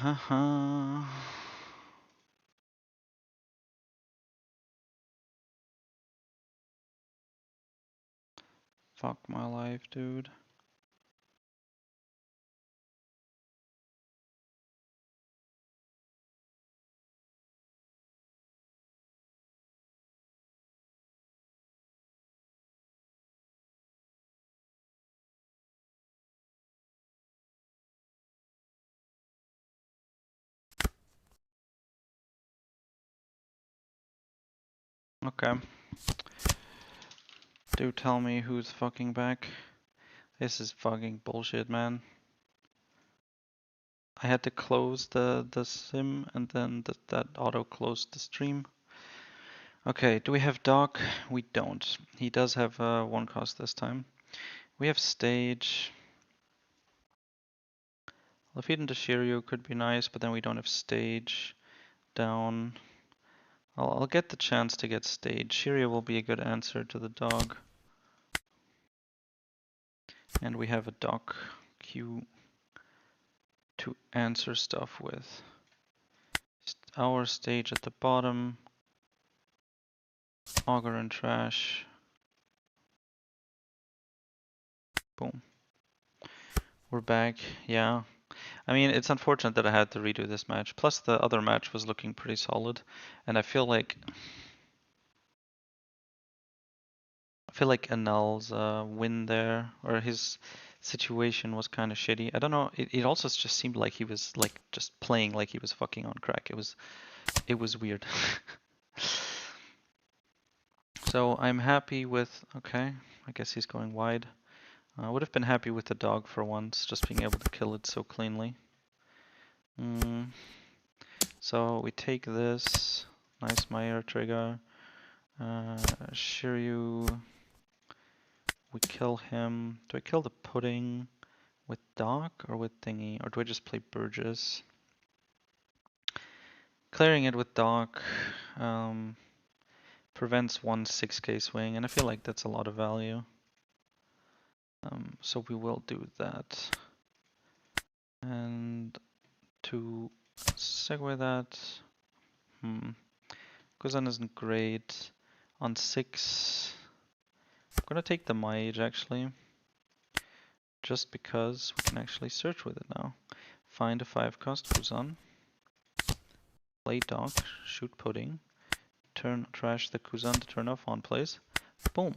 Fuck my life, dude. Okay. Do tell me who's fucking back. This is fucking bullshit, man. I had to close the sim and then that auto closed the stream. Okay, do we have Doc? We don't. He does have one cost this time. We have Stage. Lafite into Shiryu could be nice, but then we don't have Stage. Down. I'll get the chance to get Stage. Shiryu will be a good answer to the dog. And we have a Doc Q to answer stuff with. Our Stage at the bottom. Auger and Trash. Boom. We're back, yeah. I mean, it's unfortunate that I had to redo this match. Plus, the other match was looking pretty solid, and I feel like Anel's win there, or his situation was kind of shitty. I don't know. It also just seemed like he was like just playing like he was fucking on crack. It was weird. So I'm happy with. Okay, I guess he's going wide. I would have been happy with the dog for once, just being able to kill it so cleanly. So we take this. Nice Meyer trigger. Shiryu. We kill him. Do I kill the pudding with Doc or with Thingy? Or do I just play Burgess? Clearing it with Doc prevents one 6k swing, and I feel like that's a lot of value. So we will do that. And to segue that, Kuzan isn't great. On 6, I'm gonna take the Mage actually. Just because we can actually search with it now. Find a 5 cost Kuzan. Play Doc, shoot Pudding. Trash the Kuzan to turn off on plays. Boom.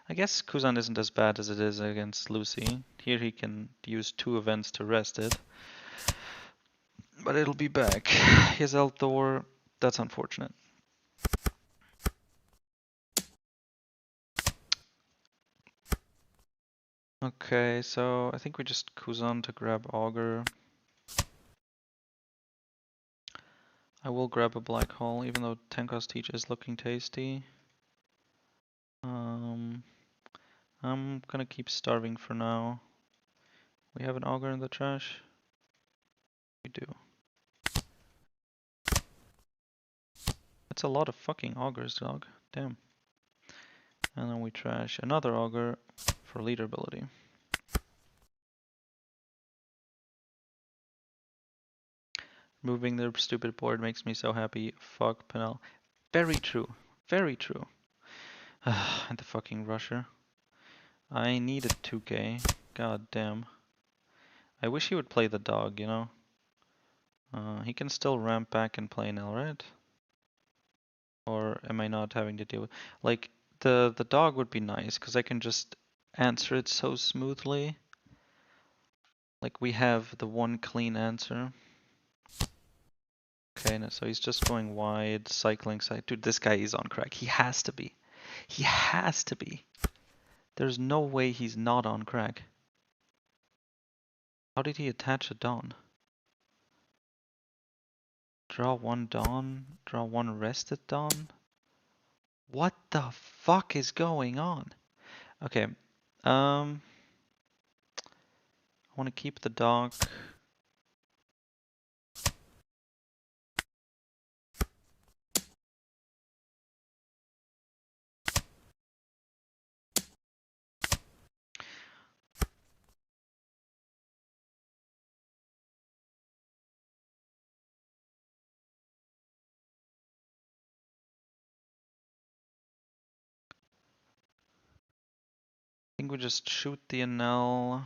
I guess Kuzan isn't as bad as it is against Lucy. Here he can use 2 events to rest it. But it'll be back. His Eldor, that's unfortunate. Okay, so I think we just Kuzan to grab Augur. I will grab a Black Hole, even though 10 cost Teach is looking tasty. I'm gonna keep starving for now. We have an Augur in the trash? We do. That's a lot of fucking Augurs, dog. Damn. And then we trash another Augur for leader ability. Moving their stupid board makes me so happy. Fuck Penel. Very true. Very true. And the fucking rusher. I needed 2k. God damn. I wish he would play the dog, you know? He can still ramp back and play Nell, right? Or am I not having to deal with... Like, the dog would be nice, because I can just answer it so smoothly. Like, we have the one clean answer. Okay, no, so he's just going wide, cycling side. Dude, this guy is on crack. He has to be. He has to be. There's no way he's not on crack. How did he attach a Dawn? Draw one Dawn, draw one rested Dawn? What the fuck is going on? Okay, I want to keep the dog. think we just shoot the Enel.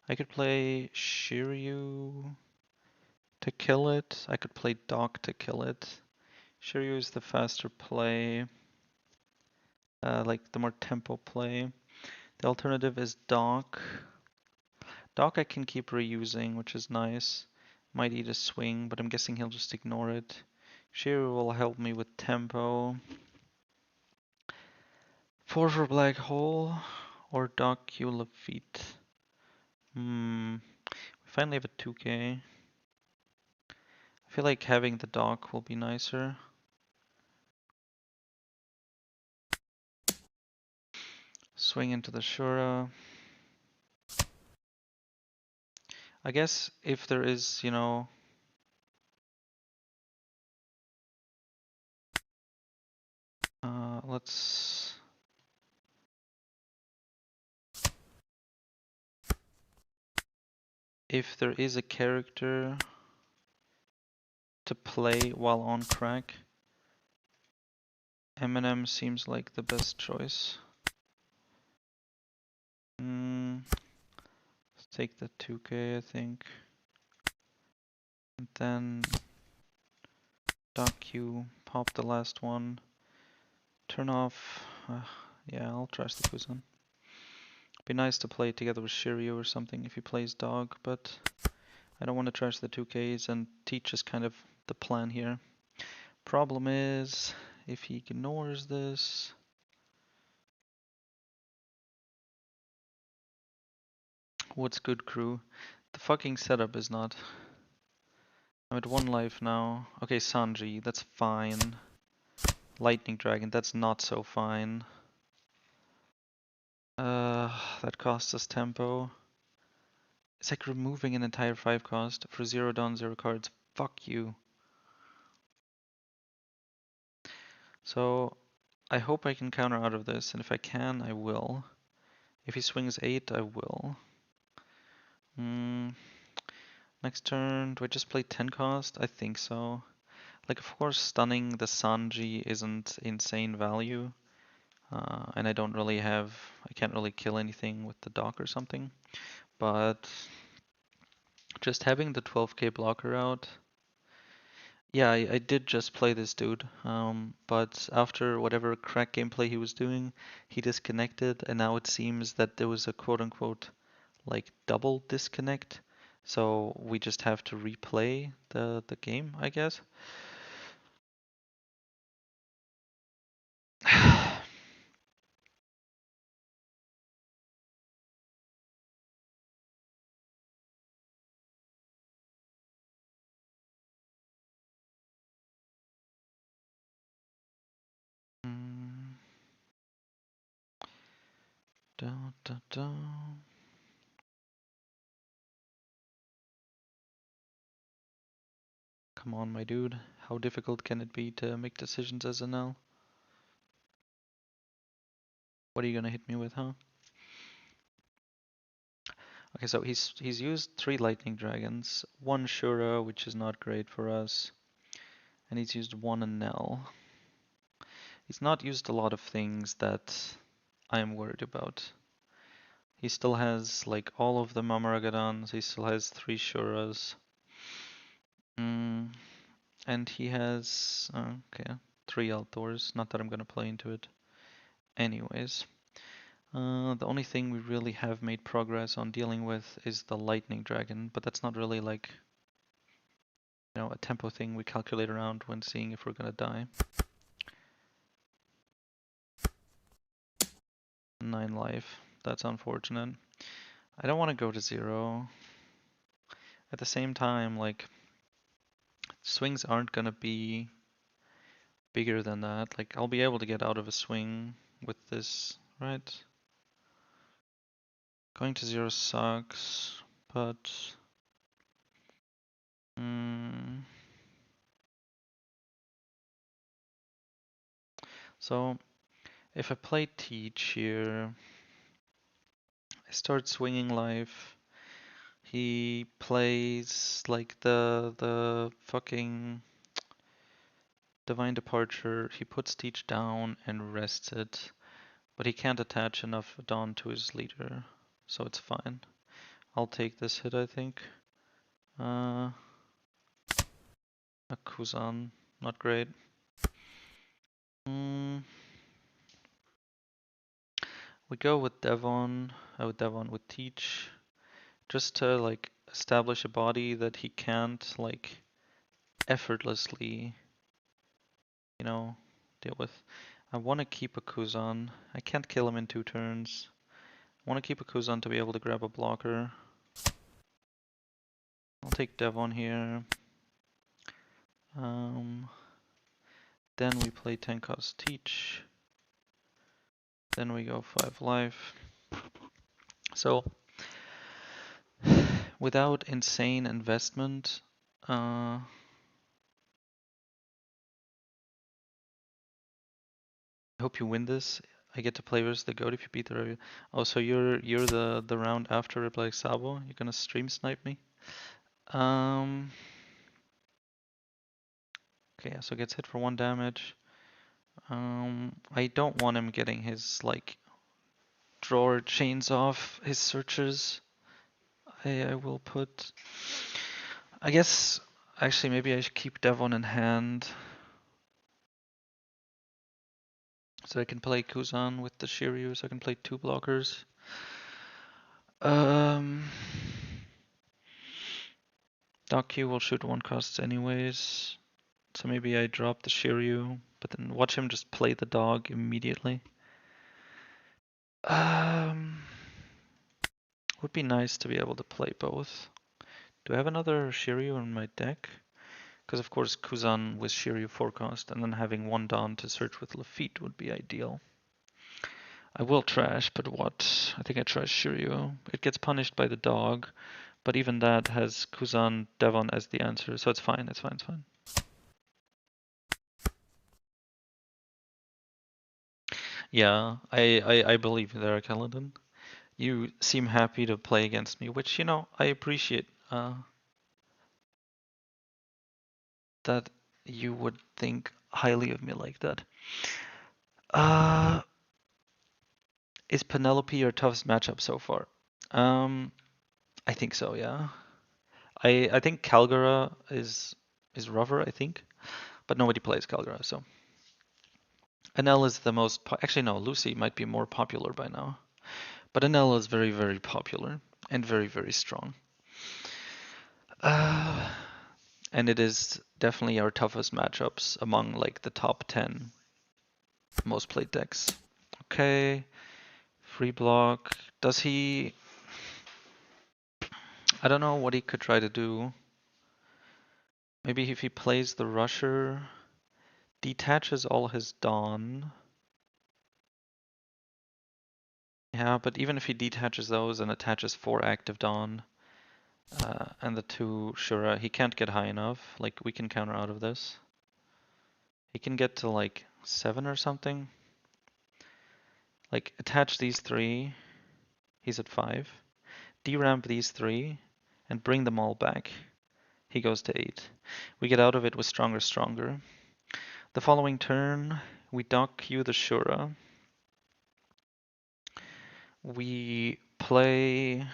I could play Shiryu to kill it. I could play Doc to kill it. Shiryu is the faster play, like the more tempo play. The alternative is Doc. Doc I can keep reusing, which is nice. Might eat a swing, but I'm guessing he'll just ignore it. Shiryu will help me with tempo. 4 for Black Hole or Doc Feet. We finally have a 2k. I feel like having the Doc will be nicer. Swing into the Shura. I guess if there is, you know, let's... If there is a character to play while on crack, Eminem seems like the best choice. Let's take the 2k, I think. And then Doc Q, pop the last one. Turn off. Yeah, I'll trash the Kuzan. Be nice to play together with Shiryu or something if he plays Dog, but I don't want to trash the 2Ks, and Teach is kind of the plan here. Problem is, if he ignores this... What's good, crew? The fucking setup is not. I'm at 1 life now. Okay, Sanji, that's fine. Lightning Dragon, that's not so fine. That costs us tempo. It's like removing an entire 5 cost for 0 down, 0 cards. Fuck you. So, I hope I can counter out of this, and if I can, I will. If he swings 8, I will. Next turn, do I just play 10 cost? I think so. Like, of course, stunning the Sanji isn't insane value. And I can't really kill anything with the dock or something. But just having the 12k blocker out. Yeah, I did just play this dude. But after whatever crack gameplay he was doing, he disconnected, and now it seems that there was a quote unquote like double disconnect. So we just have to replay the game, I guess. Da, da, da. Come on, my dude. How difficult can it be to make decisions as an L? What are you gonna hit me with, huh? Okay, so he's used 3 lightning dragons, 1 Shura, which is not great for us, and he's used 1 Enel. He's not used a lot of things that I'm worried about. He still has like all of the Mamaragadons, he still has 3 Shuras. And he has, okay, 3 outdoors, not that I'm gonna play into it. Anyways. The only thing we really have made progress on dealing with is the lightning dragon, but that's not really like, you know, a tempo thing we calculate around when seeing if we're gonna die. 9 life. That's unfortunate. I don't want to go to 0. At the same time, like, swings aren't gonna be bigger than that. Like, I'll be able to get out of a swing with this, right? Going to 0 sucks, but... So, if I play Teach here, I start swinging life. He plays like the fucking Divine Departure. He puts Teach down and rests it. But he can't attach enough Dawn to his leader, so it's fine. I'll take this hit, I think. A Kuzan, not great. We go with Devon. Devon with Teach, just to like establish a body that he can't like effortlessly, you know, deal with. I want to keep a Kuzan. I can't kill him in 2 turns. I want to keep a Kuzan to be able to grab a blocker. I'll take Devon here. Then we play 10 cost Teach. Then we go 5 life. So, without insane investment, I hope you win this. I get to play versus the goat if you beat the review. Oh, so you're the round after Reply Sabo? You're gonna stream snipe me? Okay, so gets hit for 1 damage. I don't want him getting his like drawer chains off his searches. I will put. I guess actually maybe I should keep Devon in hand. So I can play Kuzan with the Shiryu, so I can play 2 blockers. Doc Q will shoot 1 costs anyways. So maybe I drop the Shiryu, but then watch him just play the dog immediately. Would be nice to be able to play both. Do I have another Shiryu in my deck? Because of course Kuzan with Shiryu 4 cost and then having 1 Dawn to search with Lafitte would be ideal. I will trash, but what? I think I trash Shiryu. It gets punished by the dog, but even that has Kuzan Devon as the answer, so it's fine, it's fine, it's fine. Yeah, I believe you there, Kaladin. You seem happy to play against me, which, you know, I appreciate. That you would think highly of me like that. Is Penelope your toughest matchup so far? I think so, yeah. I think Calgara is rougher, I think, but nobody plays Calgara, so. Anel is the most, actually no, Lucy might be more popular by now, but Anel is very, very popular and very, very strong. And it is definitely our toughest matchups among like the top 10 most played decks. Okay, free block. Does he? I don't know what he could try to do. Maybe if he plays the rusher, detaches all his Dawn. Yeah, but even if he detaches those and attaches 4 active Dawn and the 2 Shura, he can't get high enough. Like, we can counter out of this. He can get to like 7 or something. Like, attach these 3, he's at 5. Deramp these 3 and bring them all back. He goes to 8. We get out of it with stronger, stronger. The following turn, we dock Q the Shura. We play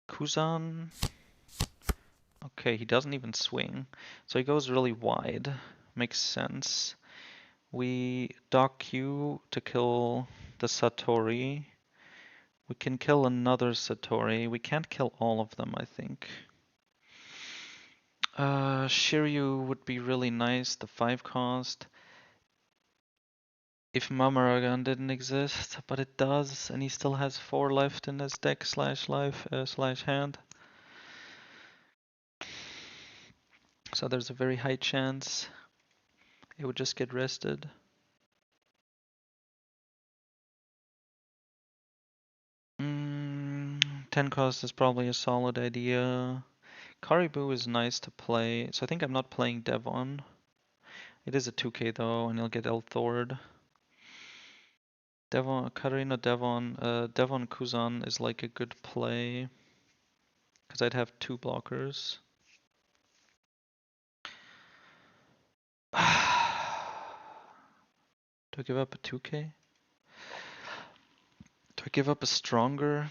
Kuzan. Okay, he doesn't even swing. So he goes really wide. Makes sense. We dock Q to kill the Satori. We can kill another Satori. We can't kill all of them, I think. Shiryu would be really nice, the 5 cost. If Mamaragan didn't exist, but it does, and he still has 4 left in his deck slash life slash hand. So there's a very high chance it would just get rested. Mm, 10 cost is probably a solid idea. Caribou is nice to play, so I think I'm not playing Devon. It is a 2k though, and he'll get Elthord. Devon, Katarina Devon, Devon Kuzan is like a good play. Because I'd have 2 blockers. Do I give up a 2k? Do I give up a stronger?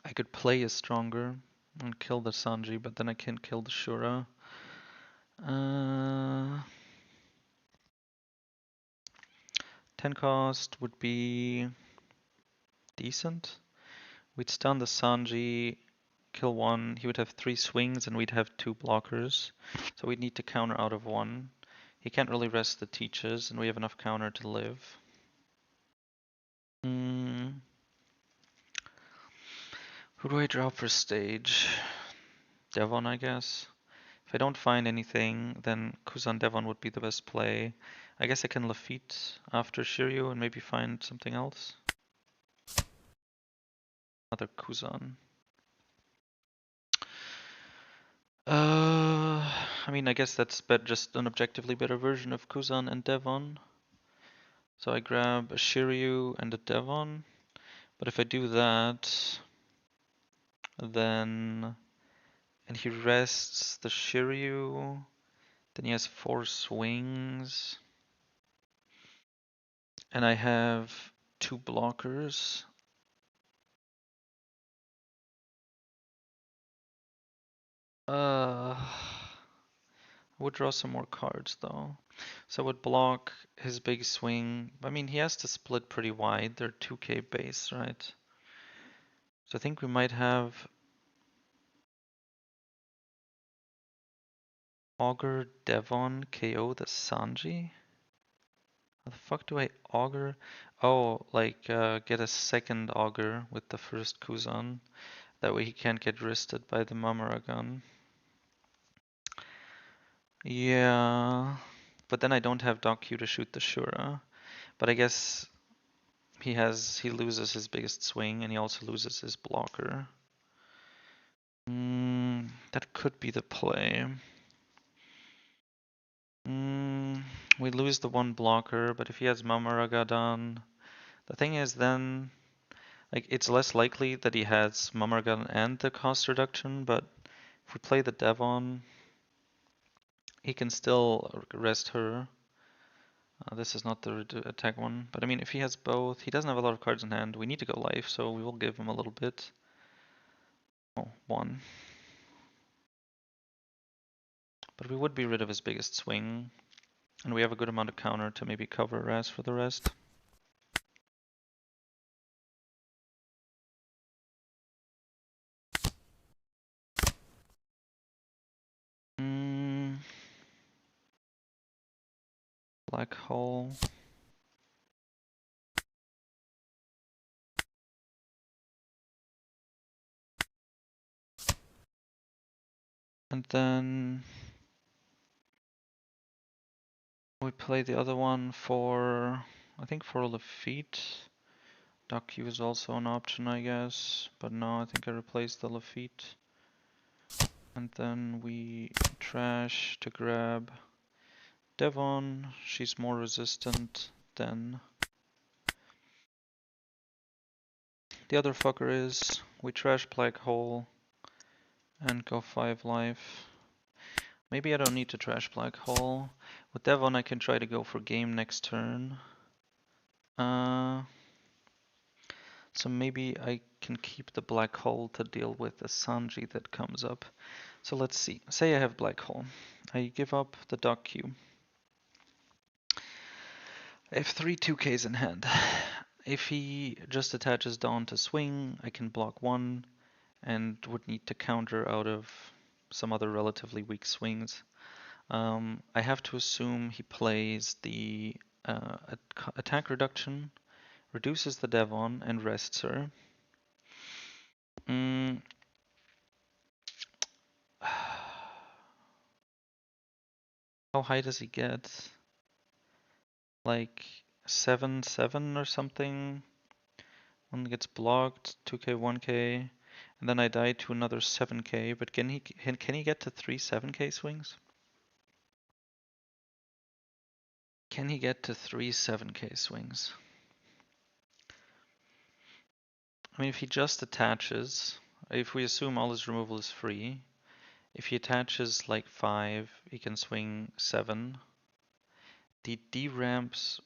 I could play a stronger and kill the Sanji, but then I can't kill the Shura. 10 cost would be decent. We'd stun the Sanji, kill one, he would have 3 swings and we'd have 2 blockers. So we'd need to counter out of 1. He can't really rest the teachers and we have enough counter to live. Who do I drop for stage? Devon, I guess. If I don't find anything, then Kuzan Devon would be the best play. I guess I can Lafitte after Shiryu and maybe find something else. Another Kuzan. I mean, I guess that's just an objectively better version of Kuzan and Devon. So I grab a Shiryu and a Devon. But if I do that, then... And he rests the Shiryu. Then he has 4 swings. And I have 2 blockers. I would draw some more cards though. So I would block his big swing. I mean, he has to split pretty wide. They're 2k base, right? So I think we might have Augur Devon KO the Sanji. How the fuck do I Augur? Oh, like get a second Augur with the first Kuzan. That way he can't get wristed by the Mamaragan. Yeah, but then I don't have Doc Q to shoot the Shura. But I guess he loses his biggest swing and he also loses his blocker. That could be the play. We lose the one blocker, but if he has Mamaragadan, the thing is then, like, it's less likely that he has Mamaragadan and the cost reduction, but if we play the Devon, he can still rest her. This is not the attack one, but I mean, if he has both, he doesn't have a lot of cards in hand. We need to go life, so we will give him a little bit. Oh, 1. But we would be rid of his biggest swing, and we have a good amount of counter to maybe cover Raz for the rest. Black hole. And then we play the other one for, I think for Lafitte. Duck Q is also an option, I guess. But no, I think I replaced the Lafitte. And then we trash to grab Devon. She's more resistant than the other fucker is. We trash Black Hole and go 5 life. Maybe I don't need to trash Black Hole. With Devon I can try to go for game next turn. So maybe I can keep the Black Hole to deal with the Sanji that comes up. So let's see. Say I have Black Hole. I give up the Dock Q. I have 3 2Ks in hand. If he just attaches Dawn to swing, I can block 1 and would need to counter out of some other relatively weak swings. I have to assume he plays the attack reduction, reduces the Devon, and rests her. How high does he get? Like 7-7 or something? One gets blocked, 2k, 1k, and then I die to another 7k, but can he get to 3 7k swings? Can he get to 3 7k swings? I mean, if he just attaches, if we assume all his removal is free, If he attaches like 5, he can swing 7. The D ramps.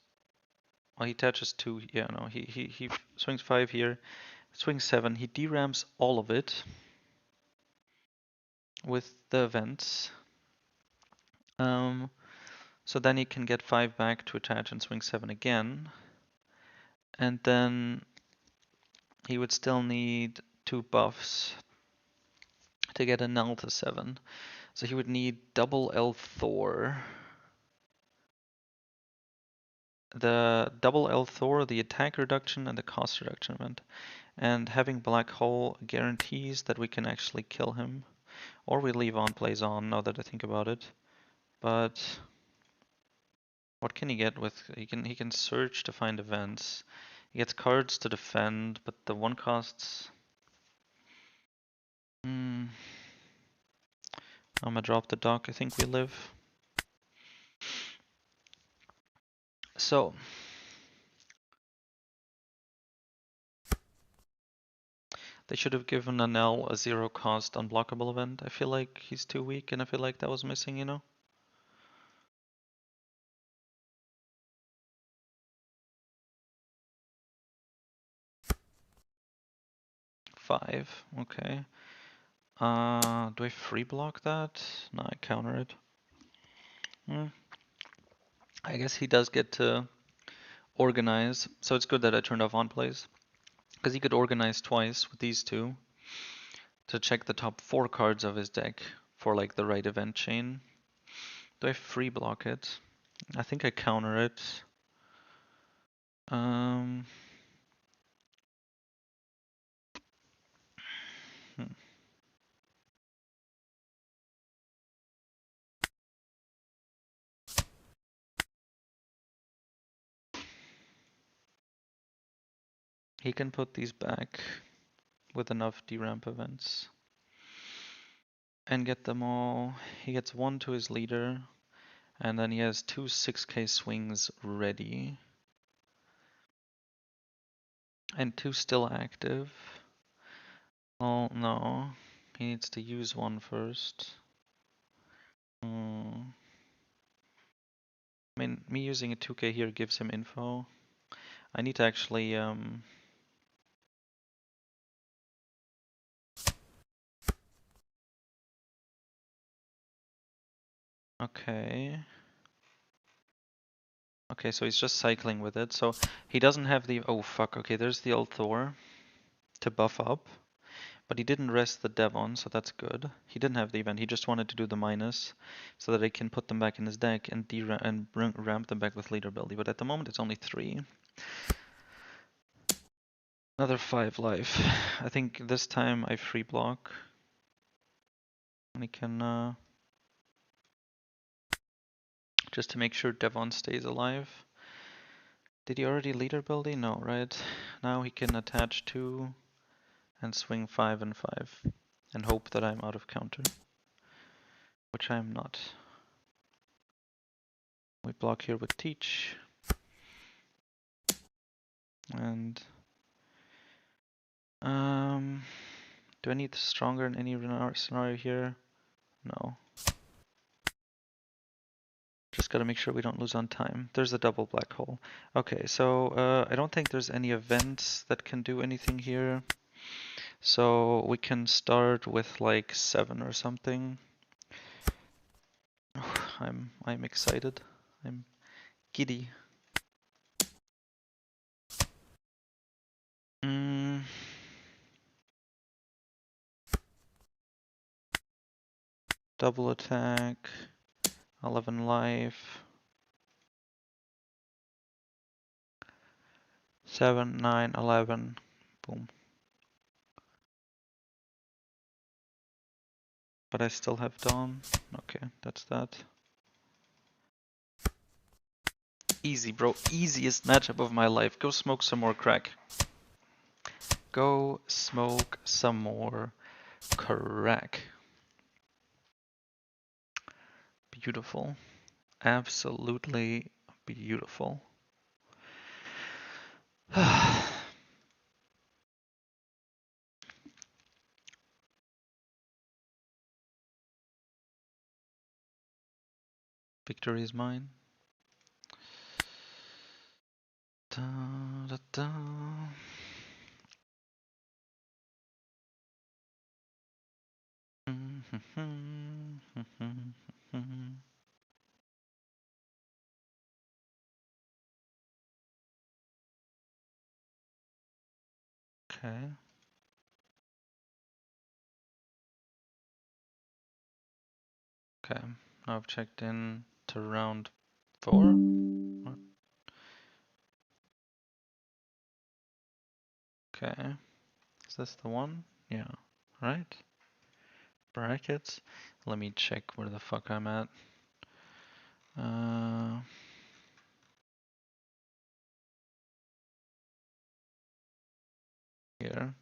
Well, he attaches 2. Yeah, no, he swings 5 here, swings 7. He deramps all of it with the events. So then he can get 5 back to attach and swing 7 again. And then he would still need 2 buffs to get a null to 7. So he would need double L Thor. The double L Thor, the attack reduction, and the cost reduction event. And having Black Hole guarantees that we can actually kill him. Or we leave on plays on, now that I think about it. But what can he get with he can search to find events. He gets cards to defend, but the one costs. I'm gonna drop the dock. I think we live. So they should have given Anel a 0 cost unblockable event. I feel like he's too weak, and I feel like that was missing, you know? 5, okay. Do I free block that? No, I counter it. I guess he does get to organize, so it's good that I turned off on plays. Because he could organize twice with these two to check the top 4 cards of his deck for like the right event chain. Do I free block it? I think I counter it. Hmm. He can put these back with enough deramp events and get them all. He gets 1 to his leader, and then he has 2 6k swings ready and 2 still active. Oh no, he needs to use 1 first. I mean, me using a 2k here gives him info. I need to actually okay. Okay, so he's just cycling with it. So he doesn't have the... Oh, fuck. Okay, there's the old Thor to buff up. But he didn't rest the Devon, so that's good. He didn't have the event. He just wanted to do the minus so that he can put them back in his deck and ramp them back with leader ability. But at the moment, it's only 3. Another 5 life. I think this time I free block. And he can... just to make sure Devon stays alive. Did he already leader ability? No, right? Now he can attach 2 and swing 5 and 5 and hope that I'm out of counter, which I am not. We block here with teach, and do I need stronger in any scenario here? No. Just gotta make sure we don't lose on time. There's a double black hole. Okay, so I don't think there's any events that can do anything here. So we can start with like 7 or something. I'm excited. I'm giddy. Double attack, 11 life, 7, 9, 11, boom. But I still have Dawn. Okay, that's that. Easy, bro. Easiest matchup of my life. Go smoke some more crack. Go smoke some more crack. Beautiful. Absolutely beautiful. Victory is mine. Da, da, da. Okay. Okay. Now I've checked in to round 4. What? Okay. Is this the one? Yeah. Right? Brackets. Let me check where the fuck I'm at. Here.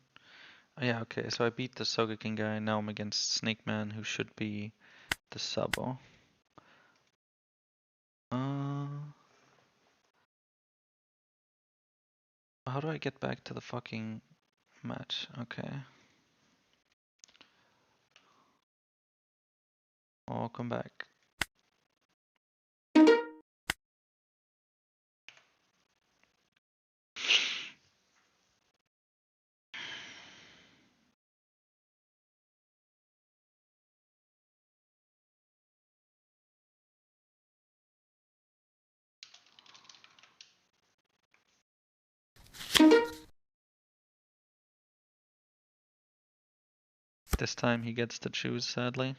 Oh, yeah, okay, so I beat the Sogeking guy, now I'm against Snake Man, who should be the Sabo. How do I get back to the fucking match? Okay. Welcome back. This time he gets to choose, sadly.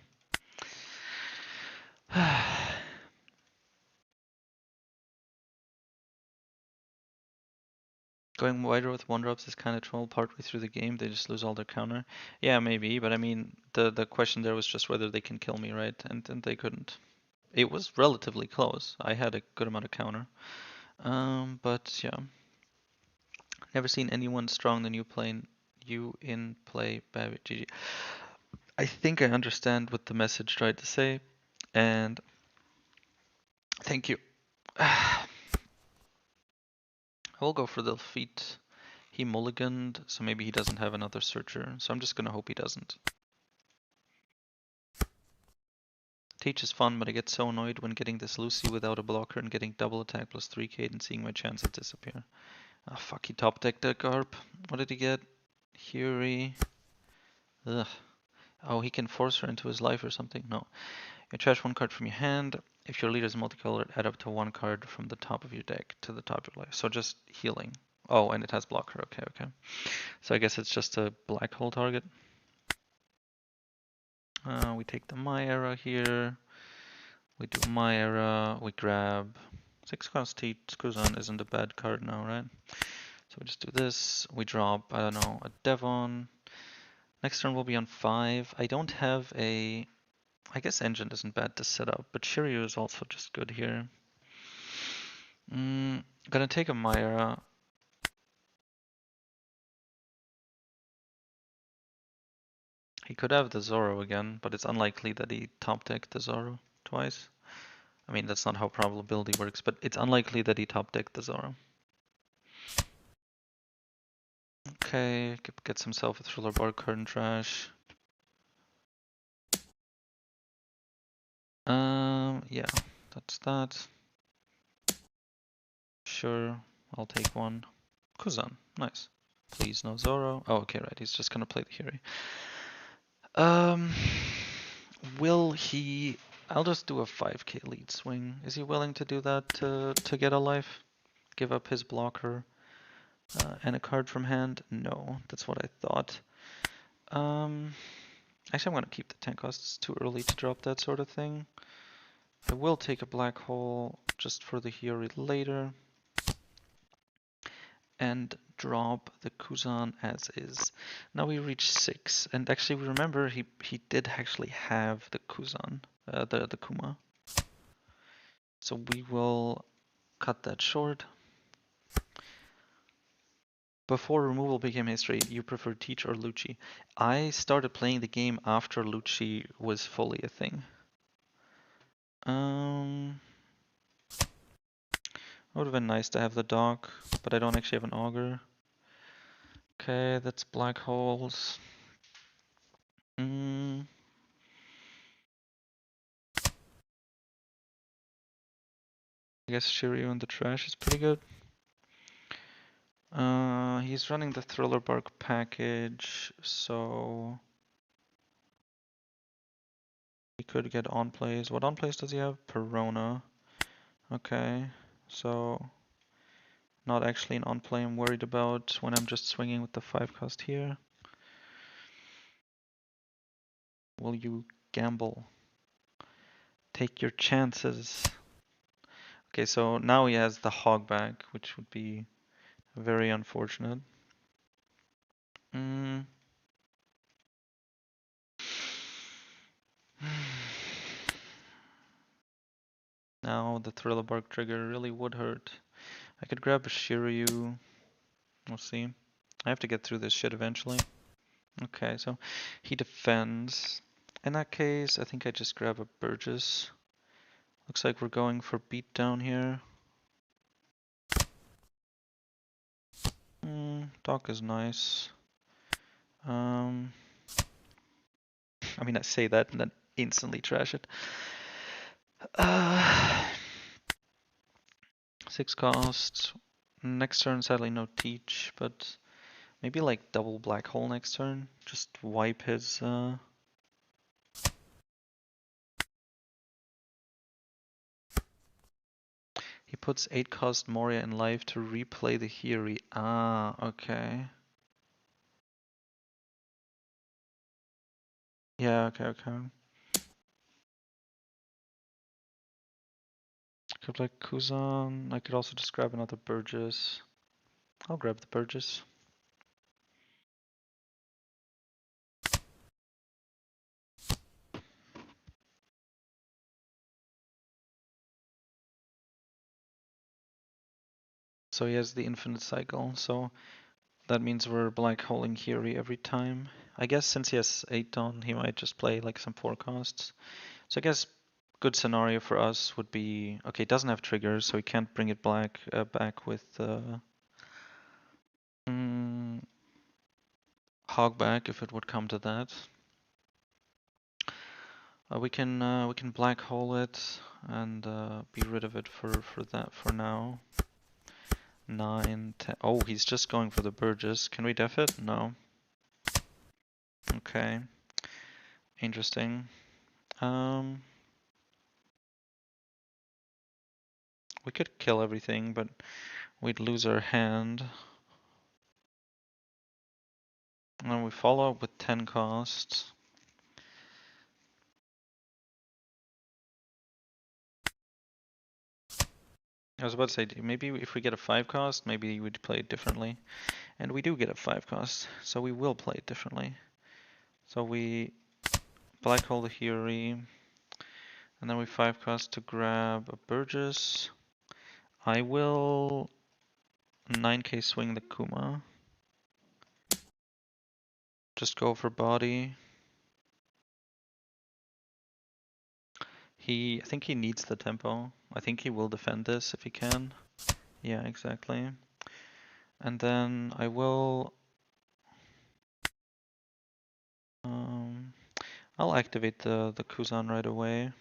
Going wider with 1-drops is kind of troll partway through the game. They just lose all their counter. Yeah, maybe, but I mean, the question there was just whether they can kill me, right? And they couldn't. It was relatively close. I had a good amount of counter. But yeah. Never seen anyone strong than you in play, Babby. GG. I think I understand what the message tried to say, and thank you. I will go for the feat. He mulliganed, so maybe he doesn't have another searcher, so I'm just gonna hope he doesn't. Teach is fun, but I get so annoyed when getting this Lucy without a blocker and getting double attack plus 3k and seeing my chances disappear. Ah, fuck, he top decked that Garp. What did he get? Fury. Ugh. Oh, he can force her into his life or something? No. You trash 1 card from your hand. If your leader is multicolored, add up to 1 card from the top of your deck to the top of your life. So just healing. Oh, and it has blocker. Okay, okay. So I guess it's just a black hole target. We take the My Era here. We do My Era. We grab 6 cost Kuzan isn't a bad card now, right? So we just do this. We drop, I don't know, a Devon. Next turn we'll be on 5. I don't have a... I guess Engine isn't bad to set up, but Shiryu is also just good here. Gonna take a Myra. He could have the Zoro again, but it's unlikely that he top decked the Zoro twice. I mean, that's not how probability works, but it's unlikely that he top decked the Zoro. Okay, gets himself a Thriller Bar Curtain Trash. Yeah, that's that. Sure, I'll take one. Kuzan, nice. Please no Zoro. Oh, okay, right, he's just gonna play the Hiri. Will he... I'll just do a 5k lead swing. Is he willing to do that to get a life? Give up his blocker and a card from hand? No, that's what I thought. Actually, I'm gonna keep the 10 cost. It's too early to drop that sort of thing. I will take a black hole just for the Hiri later. And drop the Kuzan as is. Now we reach 6, and actually remember he did actually have the Kuzan, the Kuma. So we will cut that short. Before removal became history, you preferred Teach or Lucci? I started playing the game after Lucci was fully a thing. Would have been nice to have the dog, but I don't actually have an auger. Okay, that's black holes. I guess Shiryu in the trash is pretty good. He's running the Thriller Bark package, so he could get on plays. What on plays does he have? Perona. Okay, so not actually an on play I'm worried about when I'm just swinging with the 5 cost here. Will you gamble? Take your chances. Okay, so now he has the hog back, which would be very unfortunate. Mm. Now the Thriller Bark trigger really would hurt. I could grab a Shiryu. We'll see. I have to get through this shit eventually. Okay, so he defends. In that case, I think I just grab a Burgess. Looks like we're going for beatdown here. Doc is nice. I mean, I say that and then instantly trash it. 6 costs. Next turn, sadly, no teach, but maybe like double black hole next turn. Just wipe his. He puts 8 cost Moria in life to replay the Hiri. Ah, okay. Yeah, okay. Could like Kuzan. I could also just grab another Burgess. I'll grab the Burgess. So he has the infinite cycle, so that means we're black holing Hiri every time. I guess since he has 8 on, he might just play like some 4 costs. So I guess good scenario for us would be, okay, it doesn't have triggers, so he can't bring it back with Hogback if it would come to that. We can black hole it and be rid of it for that for now. 9, 10. Oh, he's just going for the Burgess. Can we def it? No. Okay. Interesting. We could kill everything, but we'd lose our hand. And we follow up with 10 costs. I was about to say, maybe if we get a 5 cost, maybe we'd play it differently. And we do get a 5 cost, so we will play it differently. So we black hole the Hiri, and then we 5 cost to grab a Burgess. I will 9k swing the Kuma. Just go for body. I think he needs the tempo. I think he will defend this if he can. Yeah, exactly. And then I will I'll activate the Kuzan right away.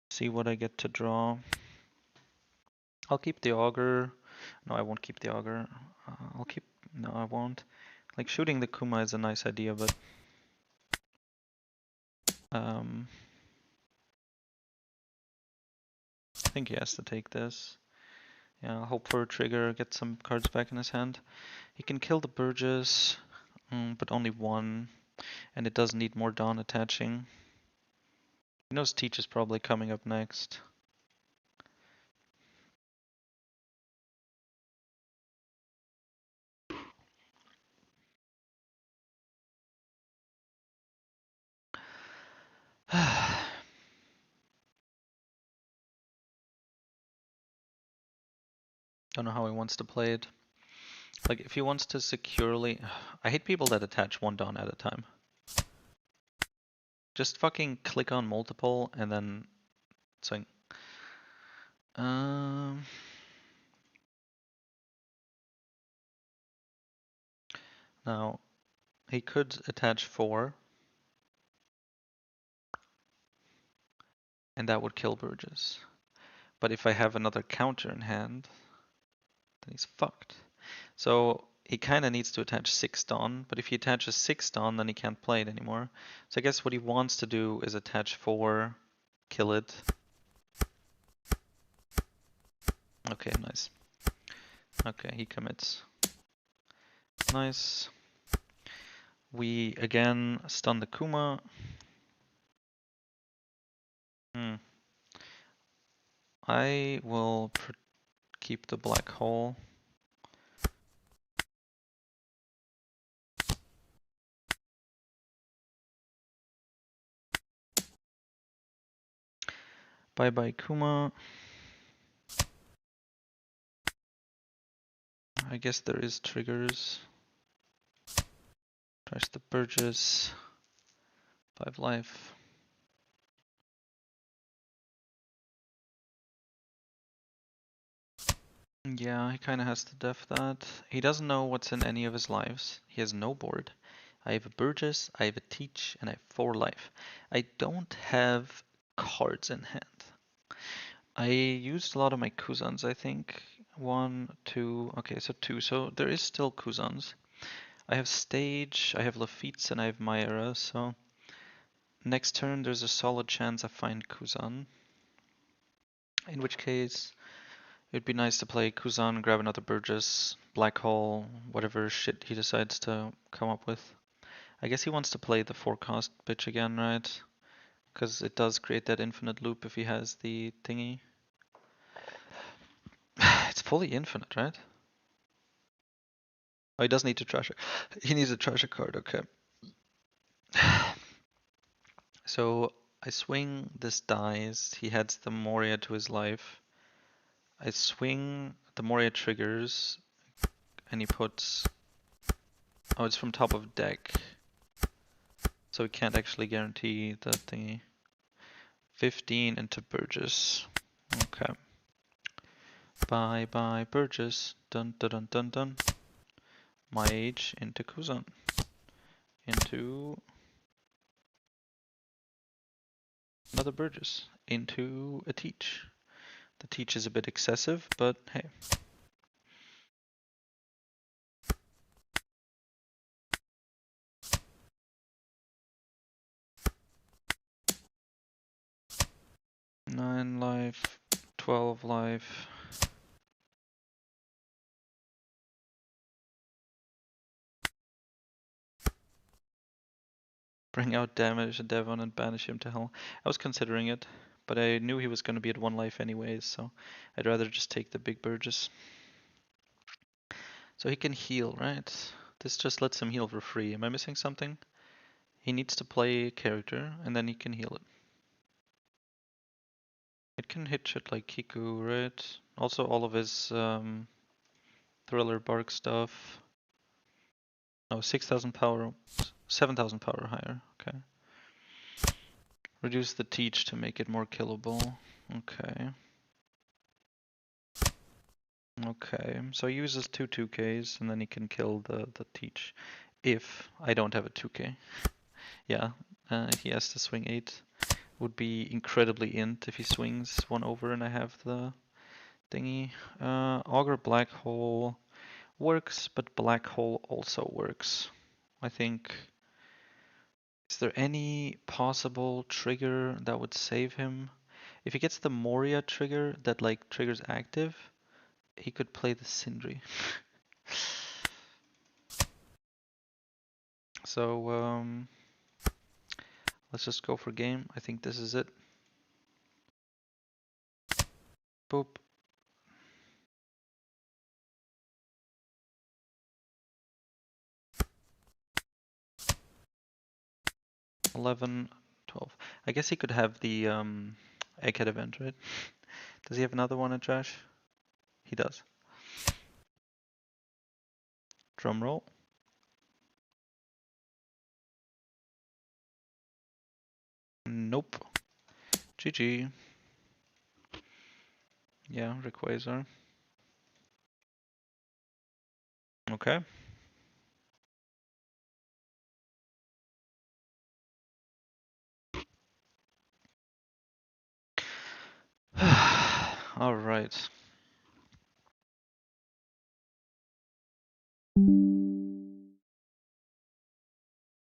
See what I get to draw. I'll keep the auger. No, I won't keep the auger. No, I won't. Like shooting the Kuma is a nice idea, but I think he has to take this. Yeah, I'll hope for a trigger, get some cards back in his hand. He can kill the Burgess, but only 1, and it does need more Dawn attaching. He knows Teach is probably coming up next. Don't know how he wants to play it. Like, if he wants to securely... I hate people that attach 1 Dawn at a time. Just fucking click on multiple and then swing. Now, he could attach 4. and that would kill Burgess. But if I have another counter in hand, then he's fucked. So he kind of needs to attach 6 Dawn, but if he attaches 6 Dawn, then he can't play it anymore. So I guess what he wants to do is attach 4, kill it. Okay, nice. Okay, he commits. Nice. We again stun the Kuma. I will keep the black hole. Bye bye Kuma. I guess there is triggers. Trash the Burgess. 5 life. Yeah, he kinda has to def that. He doesn't know what's in any of his lives. He has no board. I have a Burgess, I have a Teach, and I have 4 life. I don't have cards in hand. I used a lot of my Kuzans, I think. 1, 2, okay, so 2. So there is still Kuzans. I have Stage, I have Lafitte, and I have Myra, so next turn there's a solid chance I find Kuzan. In which case, it'd be nice to play Kuzan, grab another Burgess, Black Hole, whatever shit he decides to come up with. I guess he wants to play the 4-cost bitch again, right? Because it does create that infinite loop if he has the thingy. It's fully infinite, right? Oh, he does need to trash it. He needs a treasure card, okay. So I swing, this dies, he heads the Moria to his life. I swing, the Moria triggers, and he puts... Oh, it's from top of deck. So we can't actually guarantee the thingy. 15 into Burgess. Okay. Bye bye Burgess. Dun dun dun dun dun. My age into Kuzan. Into another Burgess. Into a Teach. The Teach is a bit excessive, but hey. Nine life, 12 life. Bring out damage Devon and banish him to hell. I was considering it, but I knew he was going to be at 1 life anyways, so I'd rather just take the big Burgess. So he can heal, right? This just lets him heal for free. Am I missing something? He needs to play a character, and then he can heal it. It can hit shit like Kiku, right? Also all of his Thriller Bark stuff. Oh, 6,000 power, 7,000 power higher, okay. Reduce the Teach to make it more killable, okay. Okay, so he uses 2/2Ks and then he can kill the Teach. If I don't have a 2K. Yeah, he has to swing 8. Would be incredibly int if he swings 1 over and I have the thingy. Augur Black Hole works, but Black Hole also works. I think. Is there any possible trigger that would save him? If he gets the Moria trigger that like triggers active, he could play the Sindri. So let's just go for game. I think this is it. Boop. $11, $12. I guess he could have the egghead event, right? Does he have another one in trash? He does. Drum roll. Nope. GG. Yeah, Rayquaza. Okay. All right.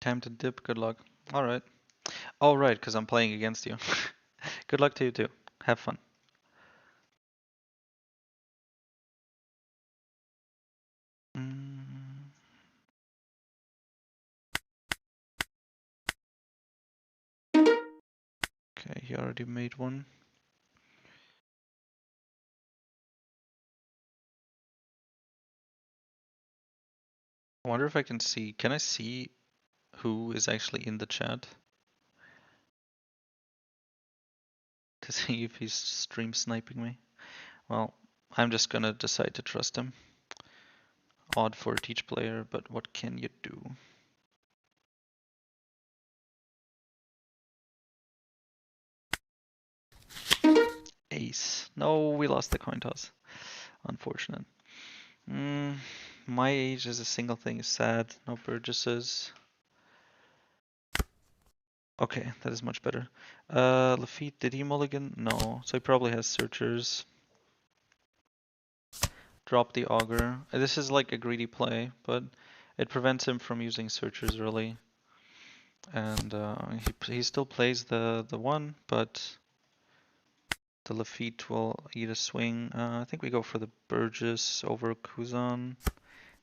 Time to dip. Good luck. All right. All right, because I'm playing against you. Good luck to you too. Have fun. Mm, okay, he already made one. I wonder if I can see. Can I see who is actually in the chat to see if he's stream sniping me? Well, I'm just gonna decide to trust him. Odd for each player, but what can you do? Ace. No, we lost the coin toss. Unfortunate. Mm, my age as a single thing is sad. No Burgesses. Okay, that is much better. Lafitte, did he mulligan? No, so he probably has searchers. Drop the auger. This is like a greedy play, but it prevents him from using searchers really. And he still plays the one, but the Lafitte will eat a swing. I think we go for the Burgess over Kuzan.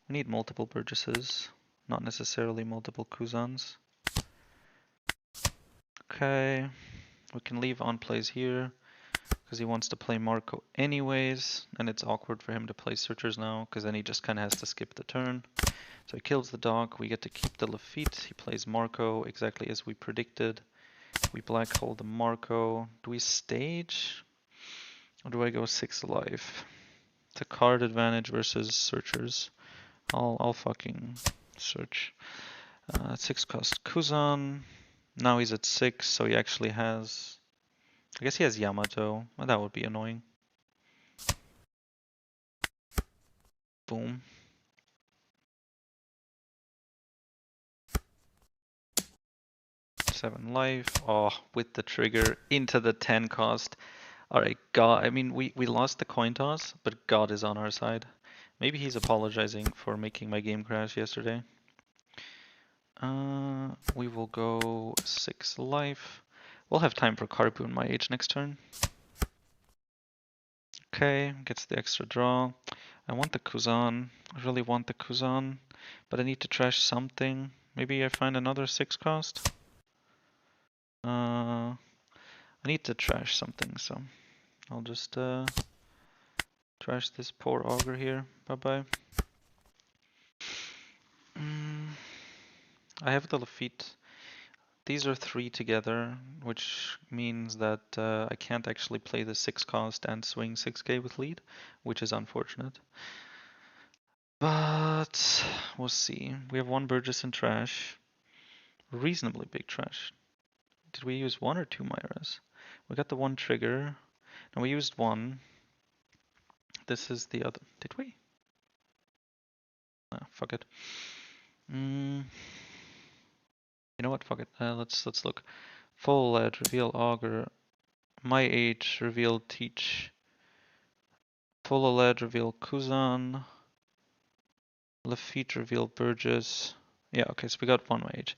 We need multiple Burgesses, not necessarily multiple Kuzans. Okay, we can leave on plays here because he wants to play Marco anyways, and it's awkward for him to play searchers now because then he just kind of has to skip the turn. So he kills the dog, we get to keep the Lafitte, he plays Marco exactly as we predicted. We black hole the Marco. Do we stage? Or do I go 6 life? It's a card advantage versus searchers. I'll fucking search. 6 cost Kuzan. Now he's at 6, so he actually has... I guess he has Yamato. Well, that would be annoying. Boom. 7 life. Oh, with the trigger into the 10 cost. Alright, God. I mean, we lost the coin toss, but God is on our side. Maybe he's apologizing for making my game crash yesterday. We will go 6 life. We'll have time for Karpu and my age next turn. Okay, gets the extra draw. I want the Kuzan. I really want the Kuzan, but I need to trash something. Maybe I find another 6 cost. I need to trash something, so I'll just trash this poor auger here. Bye bye. I have the Lafitte. These are 3 together, which means that I can't actually play the 6 cost and swing 6k with lead, which is unfortunate. But we'll see. We have 1 Burgess in trash. Reasonably big trash. Did we use 1 or 2 Myras? We got the 1 trigger. And we used 1. This is the other. Did we? Ah, fuck it. You know what? Fuck it. Let's look. Full lead, reveal auger. My age, reveal teach. Full lead, reveal Kuzan. Lafitte, reveal Burgess. Yeah, okay, so we got 1 my age.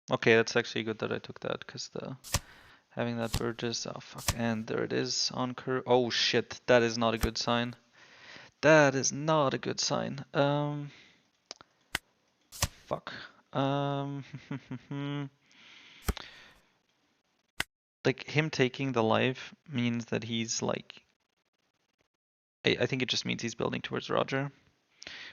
Okay, that's actually good that I took that, because having that Burgess, oh fuck, and there it is on curve. Oh shit, that is not a good sign. That is not a good sign. Fuck. Like him taking the life means that he's like, I think it just means he's building towards Roger,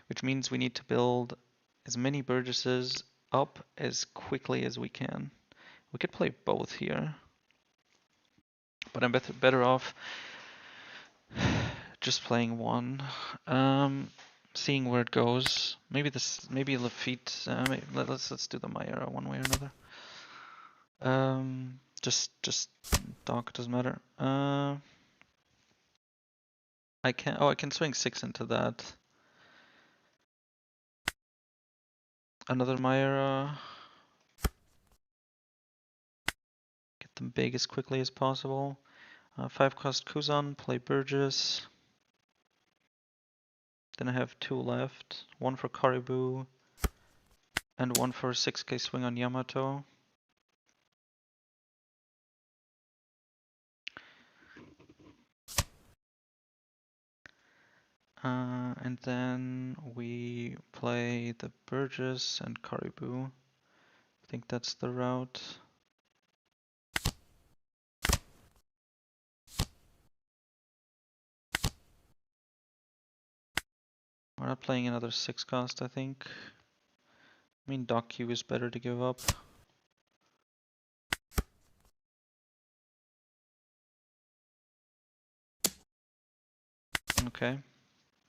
which means we need to build as many Burgesses up as quickly as we can. We could play both here, but I'm better off just playing 1. Seeing where it goes. Maybe Lafitte. Let's do the Myra one way or another. Just Doc doesn't matter. I can swing 6 into that. Another Myra. them big as quickly as possible. 5 cost Kuzan, play Burgess. Then I have 2 left. 1 for Caribou, and 1 for 6k swing on Yamato. And then we play the Burgess and Caribou. I think that's the route. We're not playing another 6 cost, I think. I mean, Dock Q is better to give up. Okay,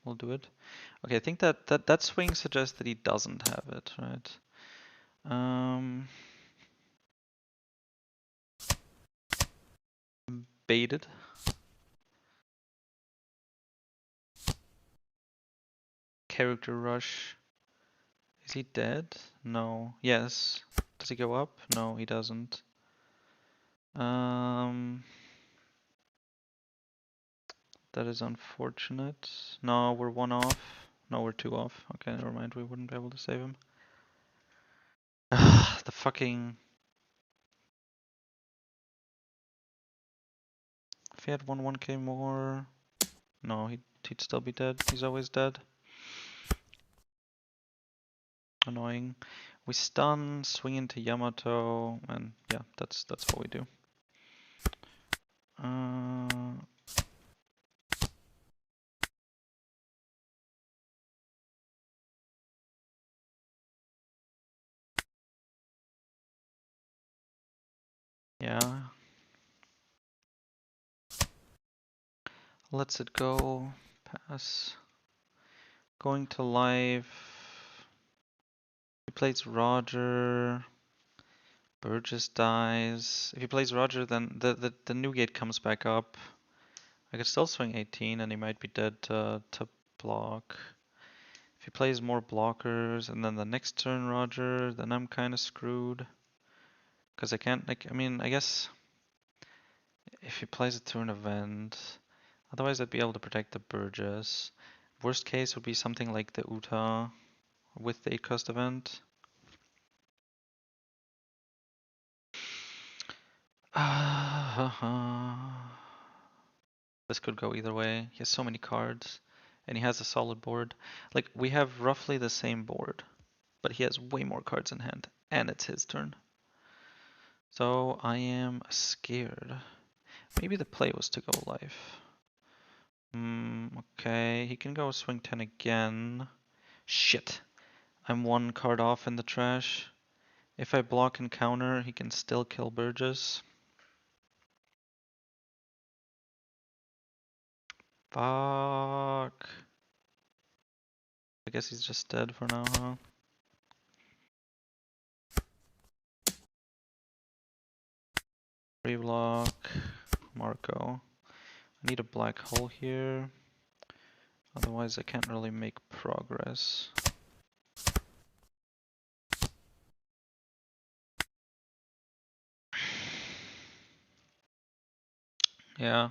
we'll do it. Okay, I think that swing suggests that he doesn't have it, right? Baited. Character rush. Is he dead? No. Yes. Does he go up? No, he doesn't. That is unfortunate. No, we're 1 off. No, we're 2 off. Okay, never mind. We wouldn't be able to save him. The fucking... If he had 1k more... No, he'd still be dead. He's always dead. Annoying. We stun, swing into Yamato, and yeah, that's what we do. Yeah. Lets it go. Pass. Going to live. He plays Roger. Burgess dies. If he plays Roger, then the new gate comes back up. I could still swing 18 and he might be dead to block. If he plays more blockers and then the next turn Roger, then I'm kind of screwed. Because I can't, like, I mean, I guess if he plays it through an event, otherwise I'd be able to protect the Burgess. Worst case would be something like the Uta with the 8 cost event. This could go either way. He has so many cards, and he has a solid board. Like, we have roughly the same board, but he has way more cards in hand, and it's his turn. So I am scared. Maybe the play was to go live. Okay, he can go swing 10 again. Shit. I'm 1 card off in the trash. If I block and counter, he can still kill Burgess. Fuck. I guess he's just dead for now, huh? Reblock. Marco. I need a black hole here. Otherwise I can't really make progress. Yeah.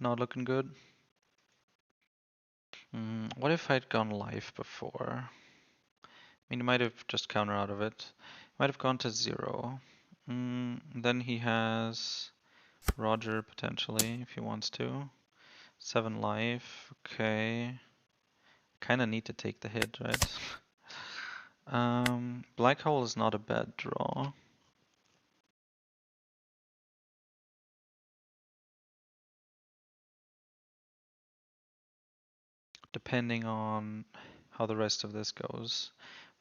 Not looking good. What if I'd gone live before? I mean, he might have just counter out of it. Might have gone to 0. Then he has Roger potentially if he wants to. 7 life. Okay. Kinda need to take the hit, right? Black hole is not a bad draw. Depending on how the rest of this goes.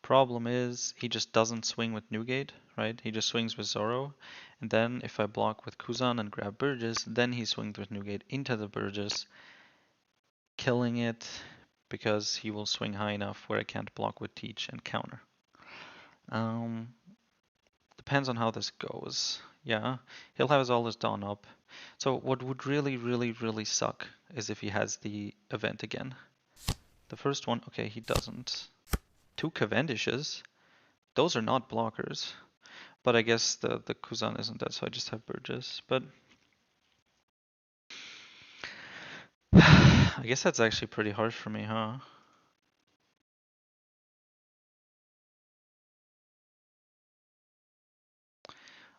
Problem is, he just doesn't swing with Newgate, right? He just swings with Zoro. And then if I block with Kuzan and grab Burgess, then he swings with Newgate into the Burgess, killing it because he will swing high enough where I can't block with Teach and counter. Depends on how this goes. Yeah, he'll have all his Dawn up. So what would really suck is if he has the event again. The first one, okay, he doesn't. 2 Cavendishes? Those are not blockers. But I guess the Kuzan isn't that, so I just have Burgess. But I guess that's actually pretty harsh for me, huh?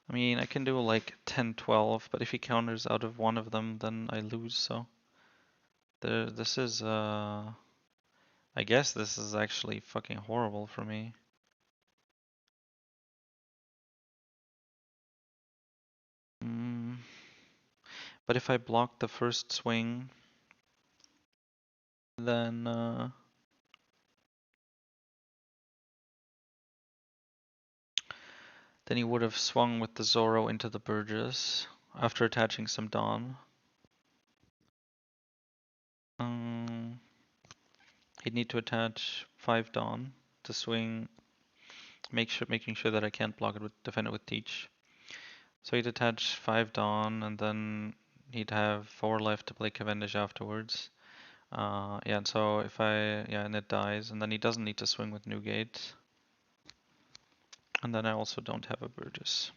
I mean, I can do like 10, 12, but if he counters out of one of them, then I lose, so. This is, I guess this is actually fucking horrible for me. Mm. But if I block the first swing, then, then he would have swung with the Zoro into the Burgess after attaching some Dawn. Um, he'd need to attach 5 Dawn to swing, making sure that I can't block it with defend it with Teach. So he'd attach 5 Dawn, and then he'd have 4 left to play Cavendish afterwards. Yeah, and so if and it dies, and then he doesn't need to swing with Newgate. And then I also don't have a Burgess.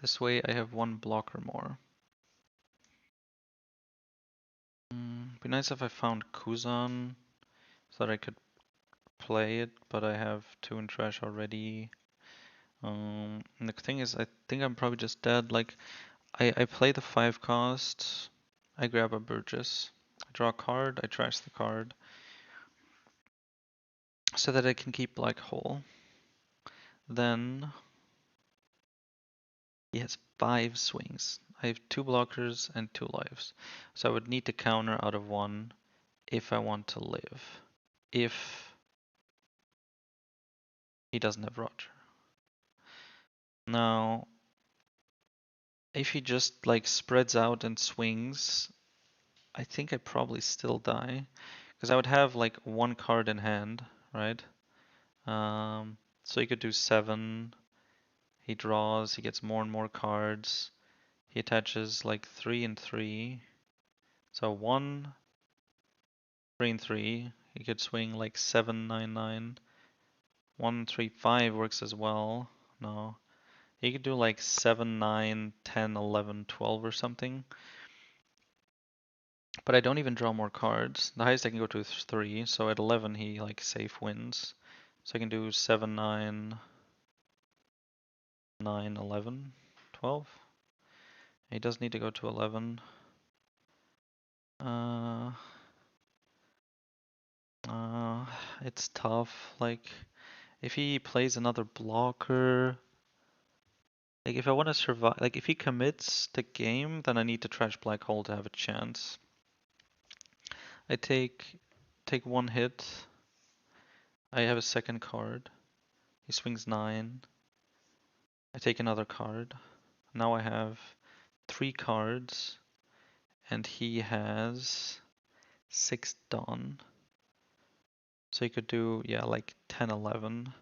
This way I have 1 blocker more. Be nice if I found Kuzan so that I could play it, but I have 2 in trash already. And the thing is, I think I'm probably just dead. Like, I play the 5 cost, I grab a Burgess, I draw a card, I trash the card, so that I can keep Black Hole. Then he has 5 swings. I have 2 blockers and 2 lives. So I would need to counter out of 1 if I want to live. If he doesn't have Roger. Now, if he just like spreads out and swings, I think I probably still die. Because I would have like 1 card in hand, right? So he could do 7. He draws, he gets more and more cards. He attaches like 3 and 3. So 1, 3 and 3. He could swing like 7, 9, 9. 1, 3, 5 works as well. No. He could do like 7, 9, 10, 11, 12 or something. But I don't even draw more cards. The highest I can go to is 3, so at 11 he like safe wins. So I can do 7, 9, 9, 11, 12. He does need to go to 11. Uh, it's tough. Like, if he plays another blocker, like if I want to survive, like if he commits the game, then I need to trash Black Hole to have a chance. I take 1 hit. I have a second card. He swings 9. I take another card. Now I have 3 cards, and he has 6 Dawn. So he could do, yeah, like 10, 11,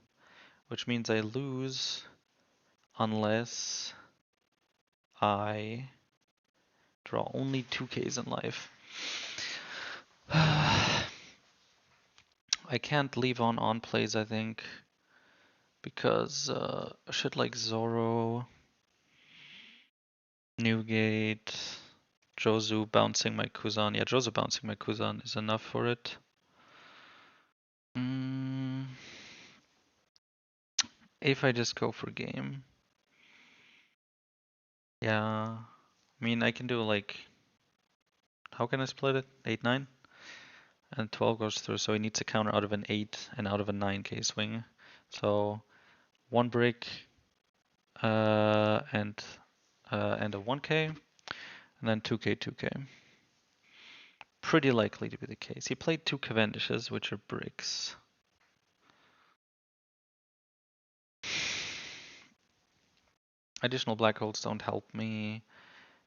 which means I lose unless I draw only 2 Ks in life. I can't leave on plays, I think, because shit like Zoro, Newgate, Jozu bouncing my Kuzan. Yeah, Jozu bouncing my Kuzan is enough for it. If I just go for game. Yeah, I mean, I can do like, how can I split it? 8, 9? And 12 goes through, so he needs a counter out of an 8 and out of a 9k swing. So 1 brick and a 1k, and then 2k, 2k. Pretty likely to be the case. He played 2 Cavendishes, which are bricks. Additional black holes don't help me.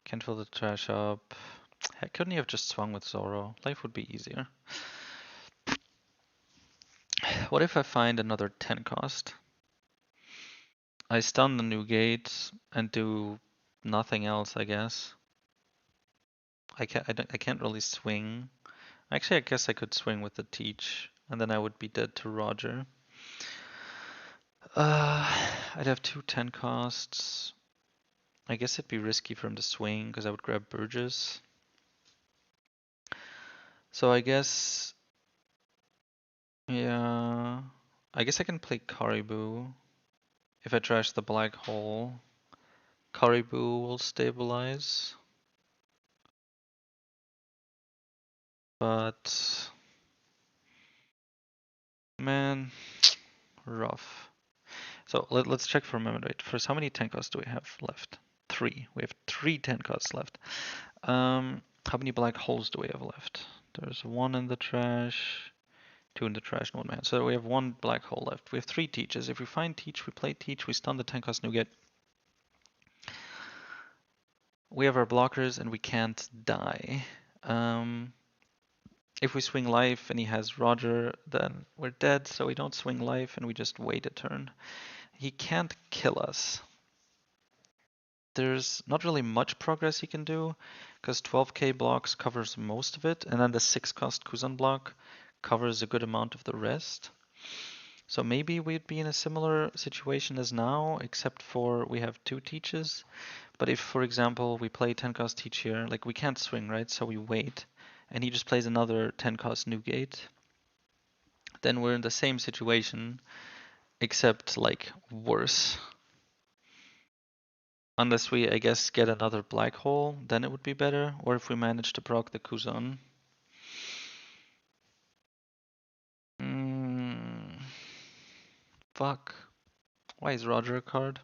Can't fill the trash up. Heck, couldn't he have just swung with Zoro? Life would be easier. What if I find another 10 cost? I stun the Newgate and do nothing else, I guess. I can't really swing. Actually, I guess I could swing with the Teach, and then I would be dead to Roger. I'd have 2 10 costs. I guess it'd be risky for him to swing, because I would grab Burgess. So I guess, yeah, I guess I can play Caribou. If I trash the black hole, Caribou will stabilize. But, man, rough. So let's check for a moment, right? First, how many 10 costs do we have left? 3. We have 3 10 costs left. How many black holes do we have left? There's 1 in the trash, 2 in the trash, and 1 man. So we have 1 black hole left. We have 3 Teaches. If we find Teach, we play Teach, we stun the 10 cost Nougat. We have our blockers and we can't die. If we swing life and he has Roger, then we're dead, so we don't swing life and we just wait a turn. He can't kill us. There's not really much progress he can do, because 12k blocks covers most of it, and then the 6 cost Kuzan block covers a good amount of the rest. So maybe we'd be in a similar situation as now, except for we have 2 Teaches. But if, for example, we play 10 cost Teach here, like we can't swing, right? So we wait, and he just plays another 10 cost Newgate, then we're in the same situation, except like worse. Unless we, I guess, get another black hole, then it would be better. Or if we manage to proc the Kuzan. Fuck. Why is Roger a card?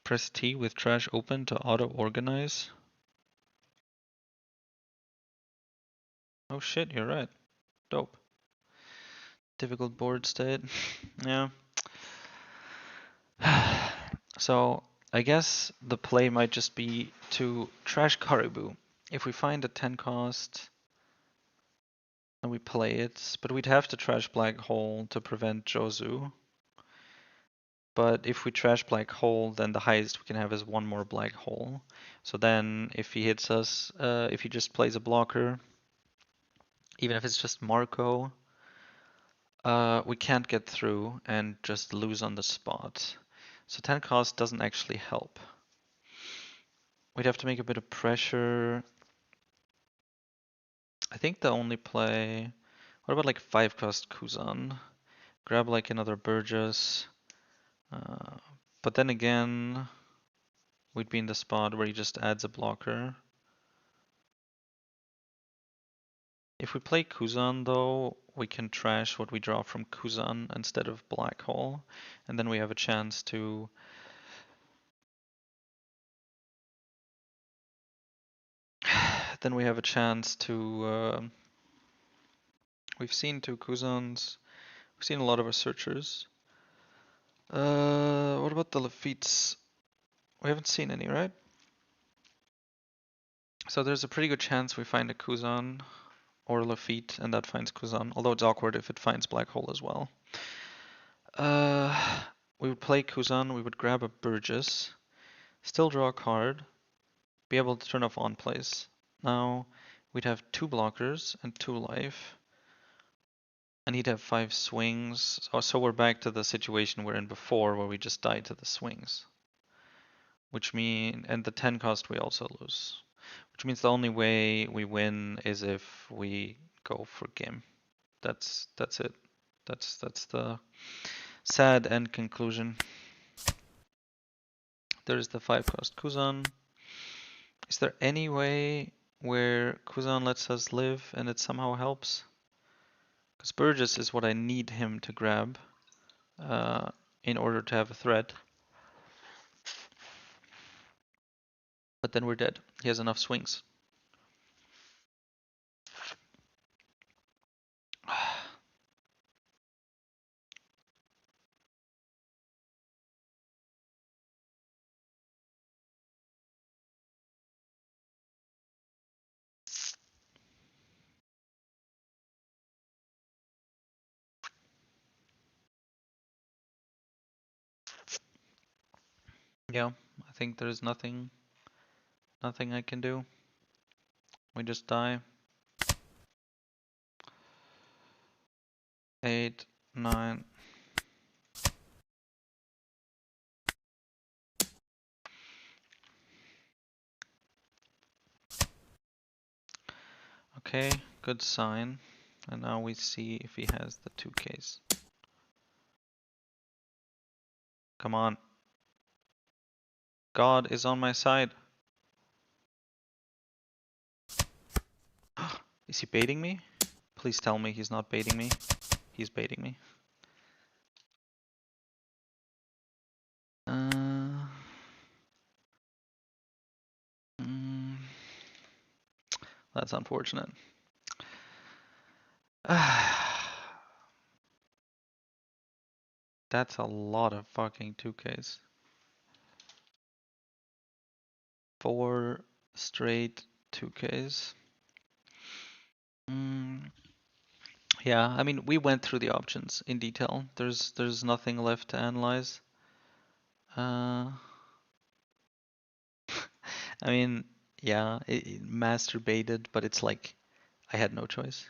Press T with trash open to auto-organize. Oh shit, you're right. Dope. Difficult board state. Yeah. So I guess the play might just be to trash Caribou. If we find a 10 cost, then we play it, but we'd have to trash Black Hole to prevent Jozu. But if we trash Black Hole, then the highest we can have is 1 more Black Hole. So then if he hits us, if he just plays a blocker, even if it's just Marco, we can't get through and just lose on the spot. So 10 cost doesn't actually help. We'd have to make a bit of pressure. I think the only play... What about like 5 cost Kuzan? Grab like another Burgess. But then again, we'd be in the spot where he just adds a blocker. If we play Kuzan though, we can trash what we draw from Kuzan instead of Black Hole. And then we have a chance to... Then we have a chance to... We've seen 2 Kuzans. We've seen a lot of Researchers. What about the Lafitte's? We haven't seen any, right? So there's a pretty good chance we find a Kuzan or Lafitte, and that finds Kuzan. Although it's awkward if it finds Black Hole as well. We would play Kuzan, we would grab a Burgess, still draw a card, be able to turn off on plays. Now we'd have 2 blockers and 2 life. And he'd have 5 swings. So we're back to the situation we're in before where we just died to the swings. Which mean, and the 10 cost we also lose. Which means the only way we win is if we go for game. That's it. That's the sad end conclusion. There's the 5 cost Kuzan. Is there any way where Kuzan lets us live and it somehow helps? Because Burgess is what I need him to grab in order to have a threat. But then we're dead. He has enough swings. Yeah, I think there's nothing I can do. We just die. 8, 9. Okay, good sign. And now we see if he has the 2Ks. Come on. God is on my side. Is he baiting me? Please tell me he's not baiting me. He's baiting me. Uh, mm, that's unfortunate. That's a lot of fucking 2Ks. 4 straight 2Ks. Mm, yeah, I mean, we went through the options in detail. There's nothing left to analyze. Uh, I mean, yeah, it masturbated, but it's like I had no choice.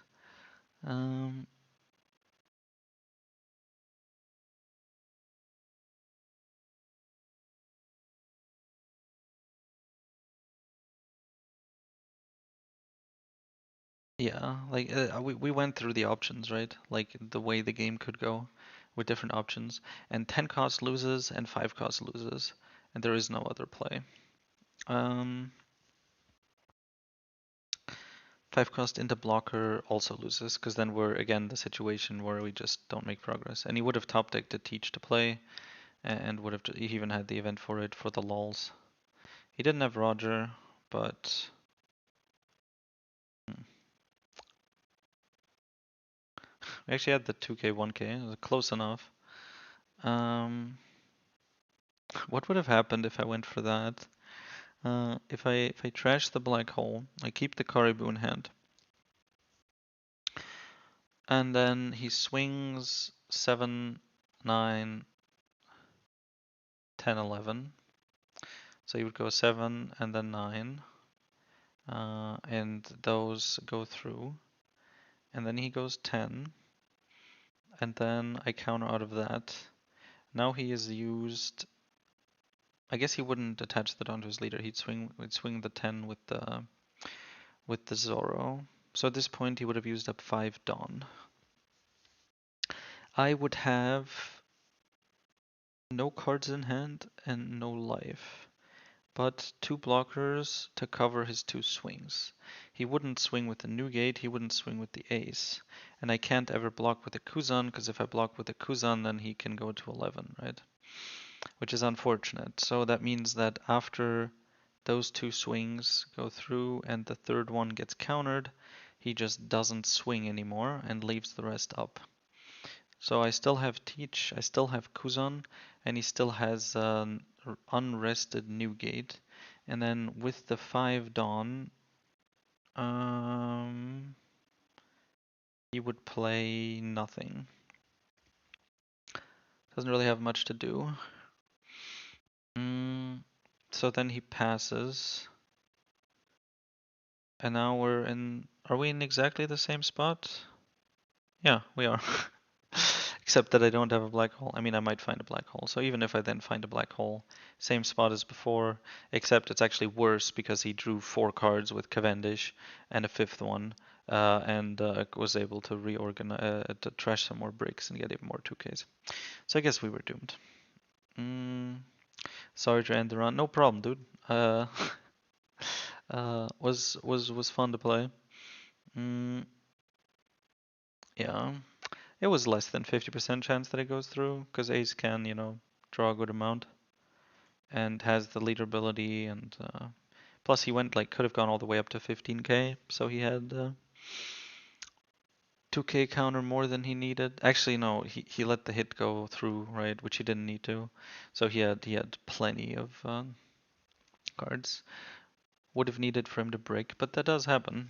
Um, yeah, like we went through the options, right? Like the way the game could go with different options. And 10 cost loses and 5 cost loses, and there is no other play. Um, 5 cost into blocker also loses, because then we're again the situation where we just don't make progress. And he would have top decked to teach to play, and would have he even had the event for it for the lols. He didn't have Roger, but we actually had the 2K, 1K. It was close enough. Um, what would have happened if I went for that? If I trash the black hole, I keep the Caribou in hand, and then he swings 7, 9, 10, 11. So he would go 7 and then 9, and those go through, and then he goes 10, and then I counter out of that. Now he has used. I guess he wouldn't attach that onto his leader. He'd swing the 10 with the Zoro. So at this point he would have used up 5 Dawn. I would have no cards in hand and no life, but 2 blockers to cover his 2 swings. He wouldn't swing with the Newgate, he wouldn't swing with the Ace. And I can't ever block with the Kuzan, because if I block with the Kuzan, then he can go to 11, right? Which is unfortunate. So that means that after those 2 swings go through and the third one gets countered, he just doesn't swing anymore and leaves the rest up. So I still have Teach, I still have Kuzan, and he still has an unrested Newgate. And then with the 5 Dawn, he would play nothing. Doesn't really have much to do. So then he passes. And now we're in. Are we in exactly the same spot? Yeah, we are. Except that I don't have a black hole. I mean, I might find a black hole. So even if I then find a black hole, same spot as before, except it's actually worse because he drew 4 cards with Cavendish and a 5th one, and was able to reorganize, to trash some more bricks and get even more 2Ks. So I guess we were doomed. Sorry to end the run. No problem, dude. Was fun to play. Mm, yeah. It was less than 50% chance that it goes through, because Ace can, draw a good amount and has the leader ability, and plus he went could have gone all the way up to 15k, so he had 2k counter more than he needed. Actually, no, he let the hit go through, right, which he didn't need to, so he had plenty of cards. Would have needed for him to break, but that does happen.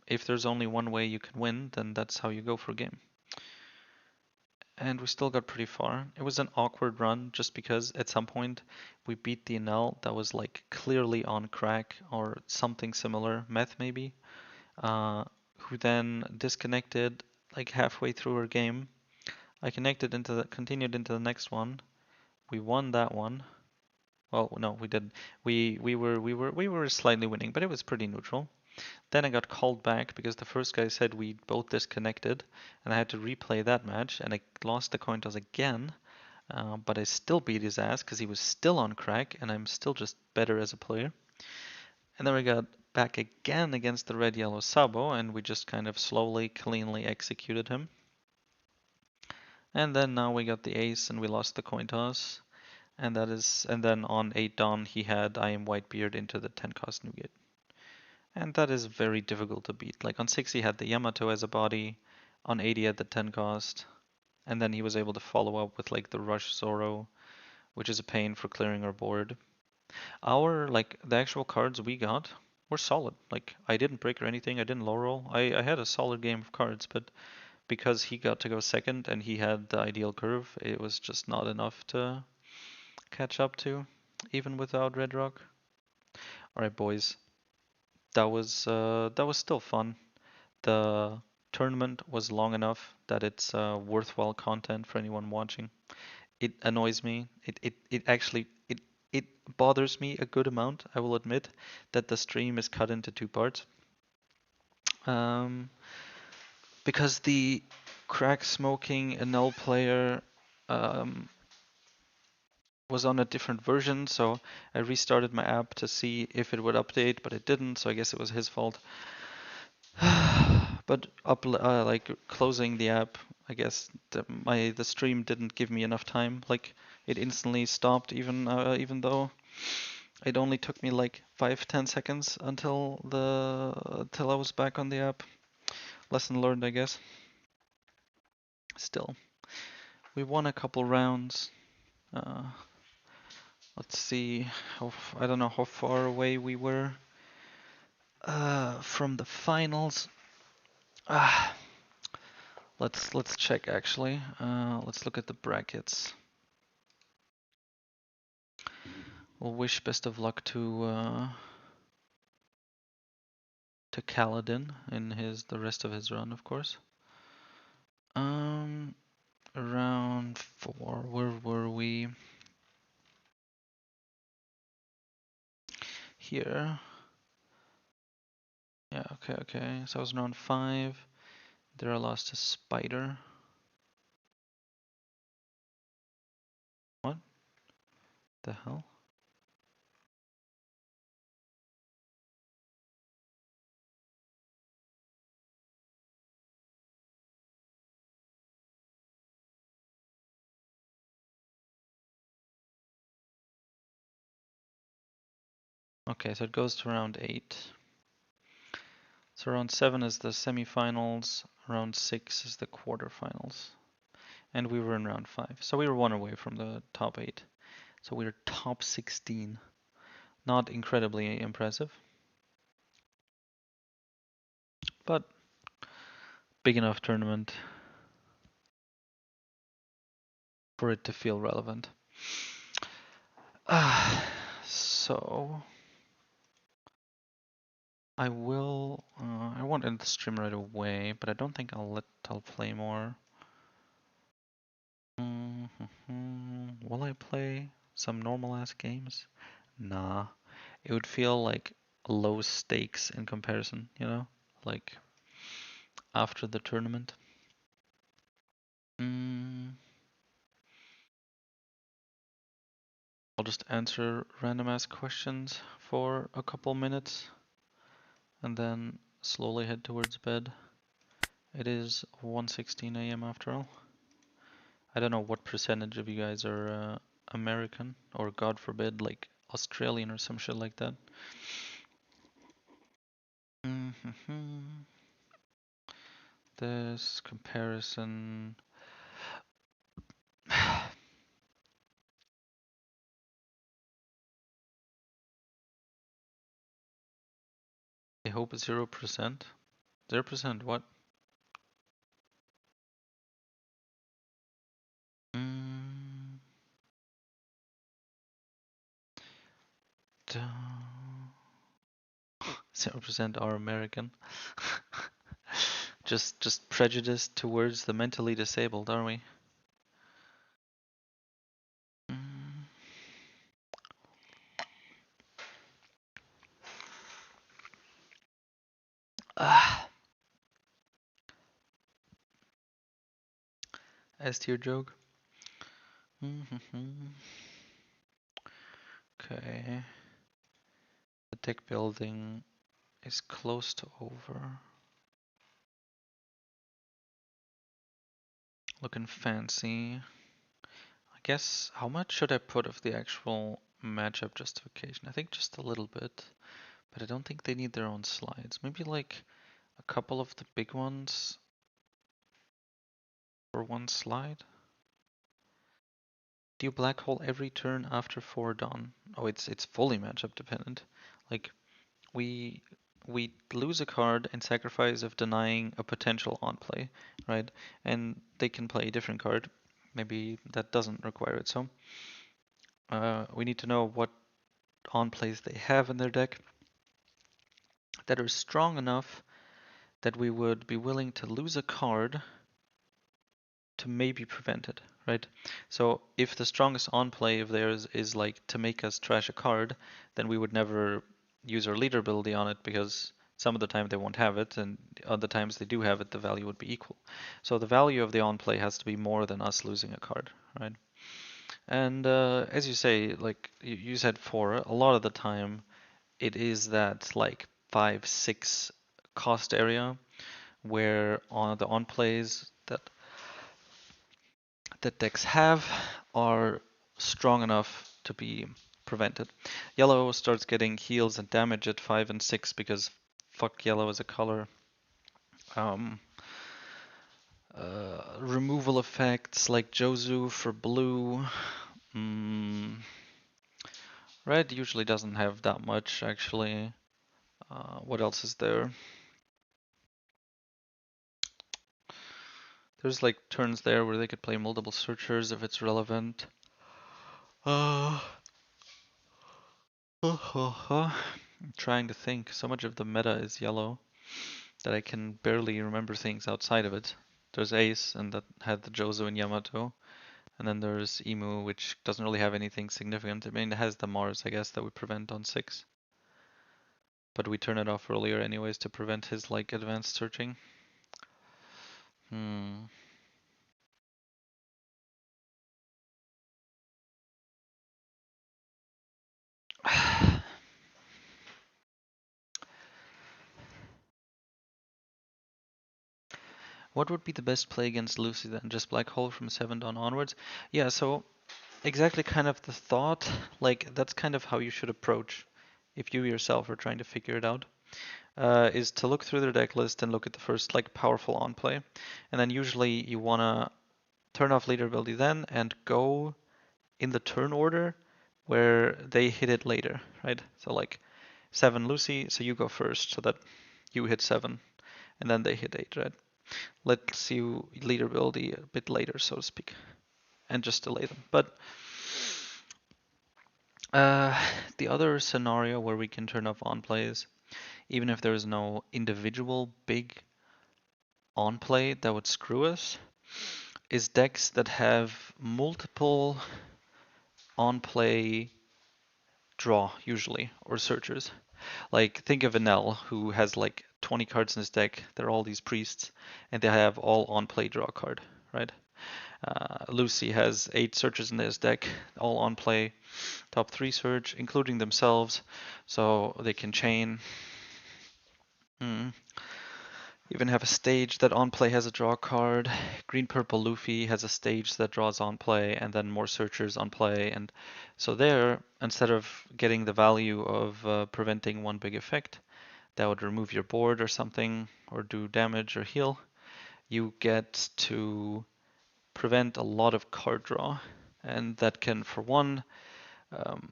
If there's only one way you can win, then that's how you go for a game. and we still got pretty far. It was an awkward run just because at some point we beat the NL that was like clearly on crack or something similar, meth maybe, uh, who then disconnected like halfway through her game. I continued into the next one. We won that one. Well, no, we didn't. We were slightly winning, but it was pretty neutral. Then I got called back because the first guy said we both disconnected, and I had to replay that match, and I lost the coin toss again. But I still beat his ass because he was still on crack, and I'm still just better as a player. And then we got back again against the red yellow Sabo, and we just kind of slowly, cleanly executed him. And then now we got the ace, and we lost the coin toss. And then on 8 dawn he had I am Whitebeard into the 10 cost Nugget. And that is very difficult to beat. Like on 6 he had the Yamato as a body, on 8 he had the 10 cost, and then he was able to follow up with like the Rush Zoro, which is a pain for clearing our board. The actual cards we got were solid. Like I didn't break or anything, I didn't low roll. I had a solid game of cards, but because he got to go second and he had the ideal curve, it was just not enough to catch up to, even without Red Rock. Alright boys, that was still fun. The tournament was long enough that it's worthwhile content for anyone watching. It annoys me. It actually it bothers me a good amount, I will admit, that the stream is cut into two parts. Um, because the crack smoking null player um, was on a different version, so I restarted my app to see if it would update, but it didn't, so I guess it was his fault. But like closing the app, I guess the stream didn't give me enough time. Like it instantly stopped, even though it only took me like 5-10 seconds until I was back on the app. Lesson learned, I guess. Still, we won a couple rounds. Uh, let's see, I don't know how far away we were from the finals. Ah, let's check actually. Let's look at the brackets. We'll wish best of luck to Kaladin in the rest of his run, of course. Round 4, where were we? Here. Yeah, okay. So I was in round 5. There I lost to Spider. What the hell? Okay, so it goes to round 8. So round 7 is the semifinals, round 6 is the quarterfinals. And we were in round 5. So we were 1 away from the top 8. So we were top 16. Not incredibly impressive, but big enough tournament for it to feel relevant. So I won't end the stream right away, but I don't think I'll play more. Will I play some normal ass games? Nah. It would feel like low stakes in comparison, like after the tournament. I'll just answer random ass questions for a couple minutes and then slowly head towards bed. It is 1:16 a.m. after all. I don't know what percentage of you guys are American or God forbid like Australian or some shit like that. This comparison. I hope 0%. 0%, what? 0% are American. Just prejudiced towards the mentally disabled, are we? Mm. Ah, S tier joke. Okay. The tech building is close to over. Looking fancy. I guess, how much should I put of the actual matchup justification? I think just a little bit, but I don't think they need their own slides. Maybe like a couple of the big ones for one slide. Do you black hole every turn after 4 dawn? Oh, it's fully matchup dependent. Like we we lose a card in sacrifice of denying a potential on play, right? And they can play a different card. Maybe that doesn't require it. So we need to know what on plays they have in their deck that are strong enough that we would be willing to lose a card to maybe prevent it, right? So if the strongest on play of theirs is like to make us trash a card, then we would never use our leader ability on it because some of the time they won't have it, and other times they do have it, the value would be equal. So the value of the on play has to be more than us losing a card, right? And as you say, like you said 4, a lot of the time it is that like 5, 6 cost area where on the on plays that decks have are strong enough to be prevented. Yellow starts getting heals and damage at 5 and 6 because fuck yellow as a color. Um, Removal effects like Jozu for blue. Mm, red usually doesn't have that much actually. What else is there? There's like turns there where they could play multiple searchers if it's relevant. Uh, I'm trying to think. So much of the meta is yellow that I can barely remember things outside of it. There's Ace, and that had the Jozo and Yamato. And then there's Emu, which doesn't really have anything significant. I mean, it has the Mars, I guess, that we prevent on 6. But we turn it off earlier anyways to prevent his, like, advanced searching. Hmm. What would be the best play against Lucy then? Just Black Hole from 7 down onwards? Yeah, so exactly kind of the thought, like that's kind of how you should approach if you yourself are trying to figure it out, is to look through their deck list and look at the first like powerful on play, and then usually you wanna turn off leader ability then and go in the turn order where they hit it later, right? So like 7 Lucy, so you go first so that you hit 7 and then they hit 8, right? Let's you leader ability a bit later, so to speak, and just delay them. But Uh, the other scenario where we can turn off on plays, even if there is no individual big on play that would screw us, is decks that have multiple on play draw usually, or searchers. Like think of Enel, who has like 20 cards in his deck. They're all these priests, and they have all on play draw card, right? Lucy has 8 searchers in his deck, all on play, top 3 search, including themselves, so they can chain. Even have a stage that on play has a draw card. Green purple Luffy has a stage that draws on play, and then more searchers on play. And so there, instead of getting the value of preventing one big effect that would remove your board or something, or do damage or heal, you get to prevent a lot of card draw. And that can, for one, um,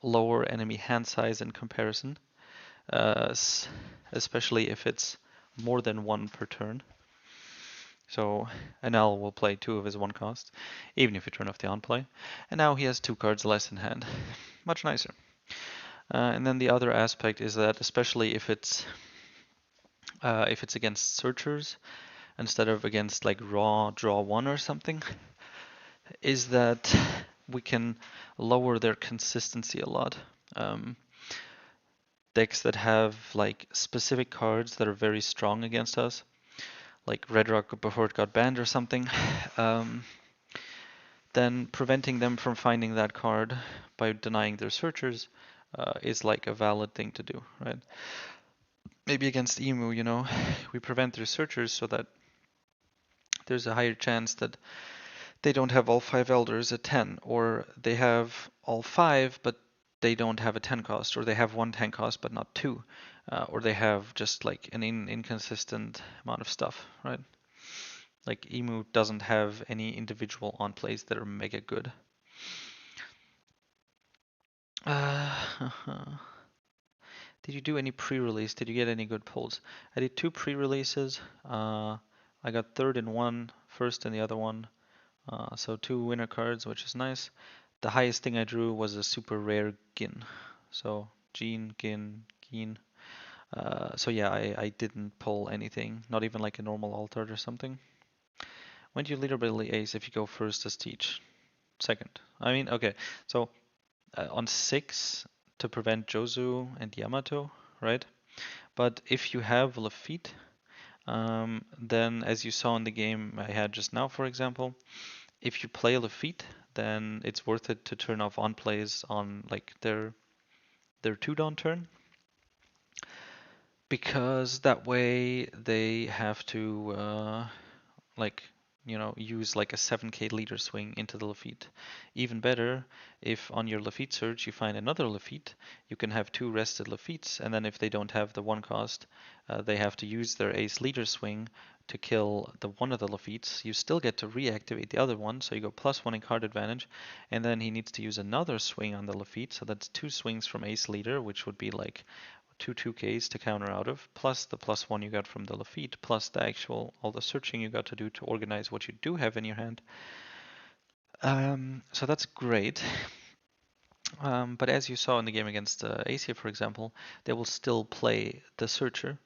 lower enemy hand size in comparison, uh, especially if it's more than one per turn. So Enel will play 2 of his 1 cost, even if you turn off the on play. And now he has 2 cards less in hand. Much nicer. And then the other aspect is that, especially if it's against searchers instead of against like raw draw one or something, is that we can lower their consistency a lot. Decks that have like specific cards that are very strong against us, like Red Rock before it got banned or something, then preventing them from finding that card by denying their searchers is like a valid thing to do, right? Maybe against Emu, you know, we prevent their searchers so that there's a higher chance that they don't have all 5 elders at 10, or they have all 5 but they don't have a 10 cost, or they have 1 10 cost but not 2, or they have just like an inconsistent amount of stuff, right? Like Emu doesn't have any individual on plays that are mega good. Did you do any pre-release? Did you get any good pulls? I did 2 pre-releases. I got third in one, first in the other one. So 2 winner cards, which is nice. The highest thing I drew was a super rare Gin. So Gin, Gin, Gin. So yeah, I didn't pull anything, not even like a normal altered or something. When do you leaderability ace if you go first as Teach? Second. I mean, okay, so on 6 to prevent Jozu and Yamato, right? But if you have Lafitte, then as you saw in the game I had just now, for example, if you play Lafitte, then it's worth it to turn off on plays on like their 2-down turn, because that way they have to like use like a 7k leader swing into the Lafitte. Even better, if on your Lafitte search you find another Lafitte, you can have 2 rested Lafittes, and then if they don't have the 1 cost, they have to use their ace leader swing to kill the one of the Lafittes. You still get to reactivate the other one, so you go +1 in card advantage, and then he needs to use another swing on the Lafitte, so that's 2 swings from ace leader, which would be like 2/2Ks to counter out of, plus the +1 you got from the Lafitte, plus the actual all the searching you got to do to organize what you do have in your hand. So that's great. But as you saw in the game against Asia, for example, they will still play the searcher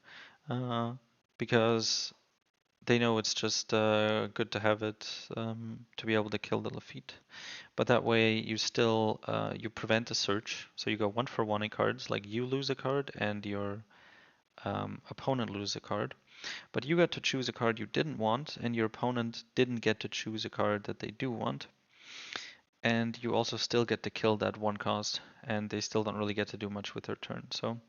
because they know it's just good to have it to be able to kill the Lafitte. But that way you still you prevent a search, so you go 1 for 1 in cards, like you lose a card and your opponent loses a card, but you got to choose a card you didn't want, and your opponent didn't get to choose a card that they do want, and you also still get to kill that 1 cost, and they still don't really get to do much with their turn. So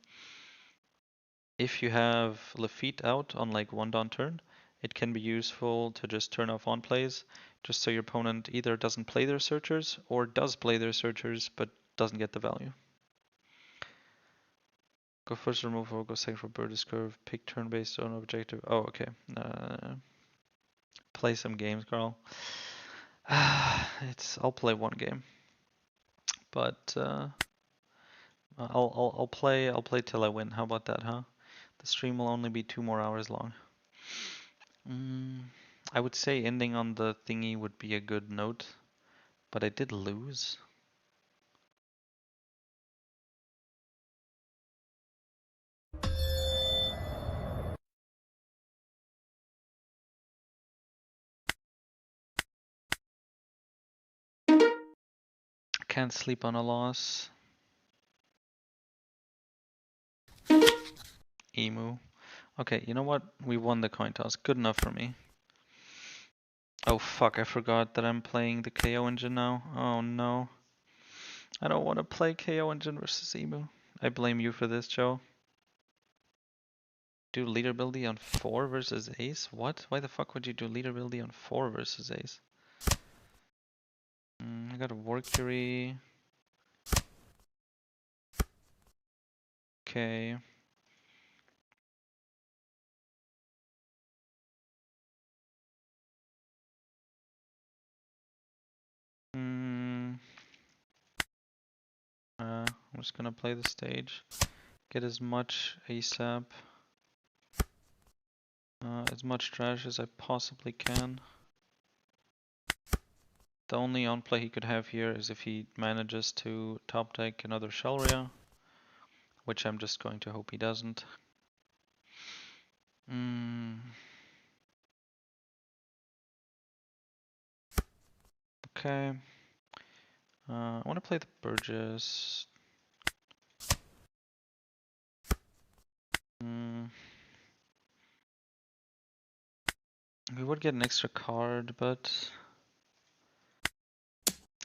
if you have Lafitte out on like 1-down turn, it can be useful to just turn off on plays, just so your opponent either doesn't play their searchers or does play their searchers but doesn't get the value. Go first, remove, or go second for Bird's Curve. Pick turn based on objective. Oh, okay. Play some games, Carl. I'll play one game, but I'll play till I win. How about that, huh? The stream will only be 2 more hours long. I would say ending on the thingy would be a good note, but I did lose. Can't sleep on a loss. Emu. Okay, you know what? We won the coin toss. Good enough for me. Oh fuck, I forgot that I'm playing the KO engine now. Oh no. I don't want to play KO engine versus Emu. I blame you for this, Joe. Do leader ability on 4 versus ace? What? Why the fuck would you do leader ability on 4 versus ace? I got a Workery. Okay. I'm just gonna play the stage. Get as much ASAP. As much trash as I possibly can. The only on play he could have here is if he manages to top deck another Shelria. which I'm just going to hope he doesn't. Okay. I want to play the Burgess. We would get an extra card, but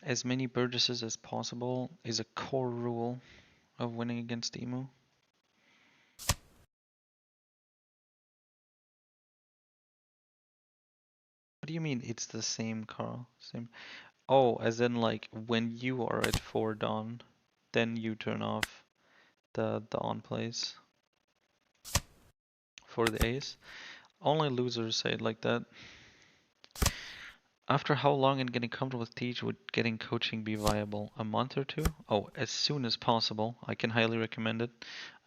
as many Burgesses as possible is a core rule of winning against Emu. What do you mean it's the same, Carl? Same. Oh, as in like when you are at 4 dawn, then you turn off the on plays for the ace. Only losers say it like that. After how long in getting comfortable with Teach would getting coaching be viable? A month or two? Oh, as soon as possible. I can highly recommend it.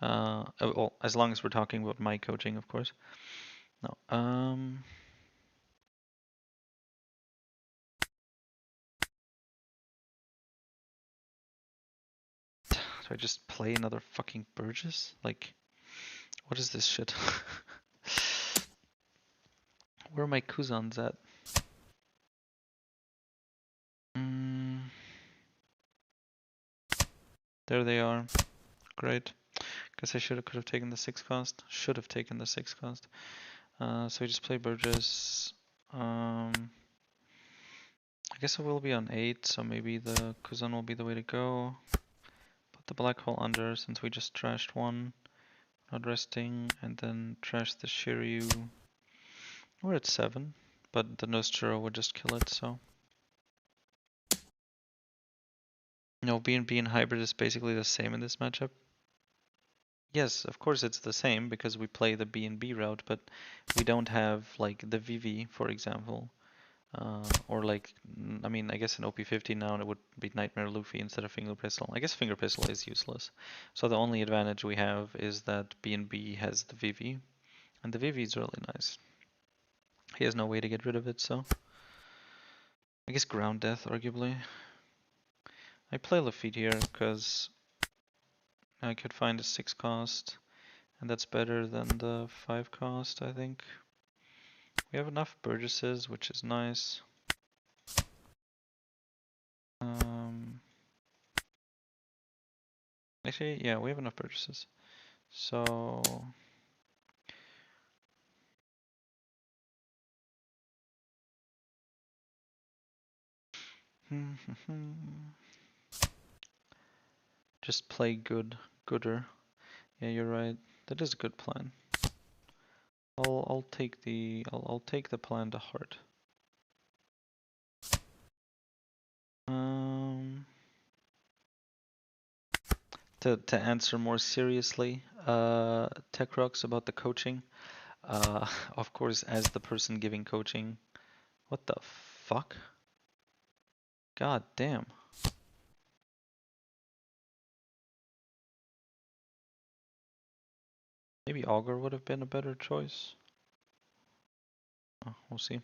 Well, as long as we're talking about my coaching, of course. No. Do I just play another fucking Burgess? Like, what is this shit? Where are my Kuzans at? There they are. Great. Guess I could have taken the 6 cost. Should have taken the 6 cost. So we just play Burgess. I guess it will be on 8, so maybe the Kuzan will be the way to go. Put the black hole under since we just trashed one. Not resting, and then trash the Shiryu. We're at 7, but the Nostro would just kill it, so. No, B&B and hybrid is basically the same in this matchup. Yes, of course it's the same because we play the B&B route, but we don't have like the VV, for example. Or like, I mean, I guess in OP50 now it would be Nightmare Luffy instead of Finger Pistol. I guess Finger Pistol is useless. So the only advantage we have is that B&B has the VV. And the VV is really nice. He has no way to get rid of it, so. I guess Ground Death, arguably. I play Lafitte here because I could find a 6 cost. And that's better than the 5 cost, I think. We have enough Burgesses, which is nice. Actually, yeah, we have enough Burgesses. So... Just play gooder. Yeah, you're right. That is a good plan. I'll take the plan to heart. To answer more seriously, Tech Rocks about the coaching. Of course, as the person giving coaching. What the fuck? God damn. Maybe Augur would have been a better choice. Oh, we'll see.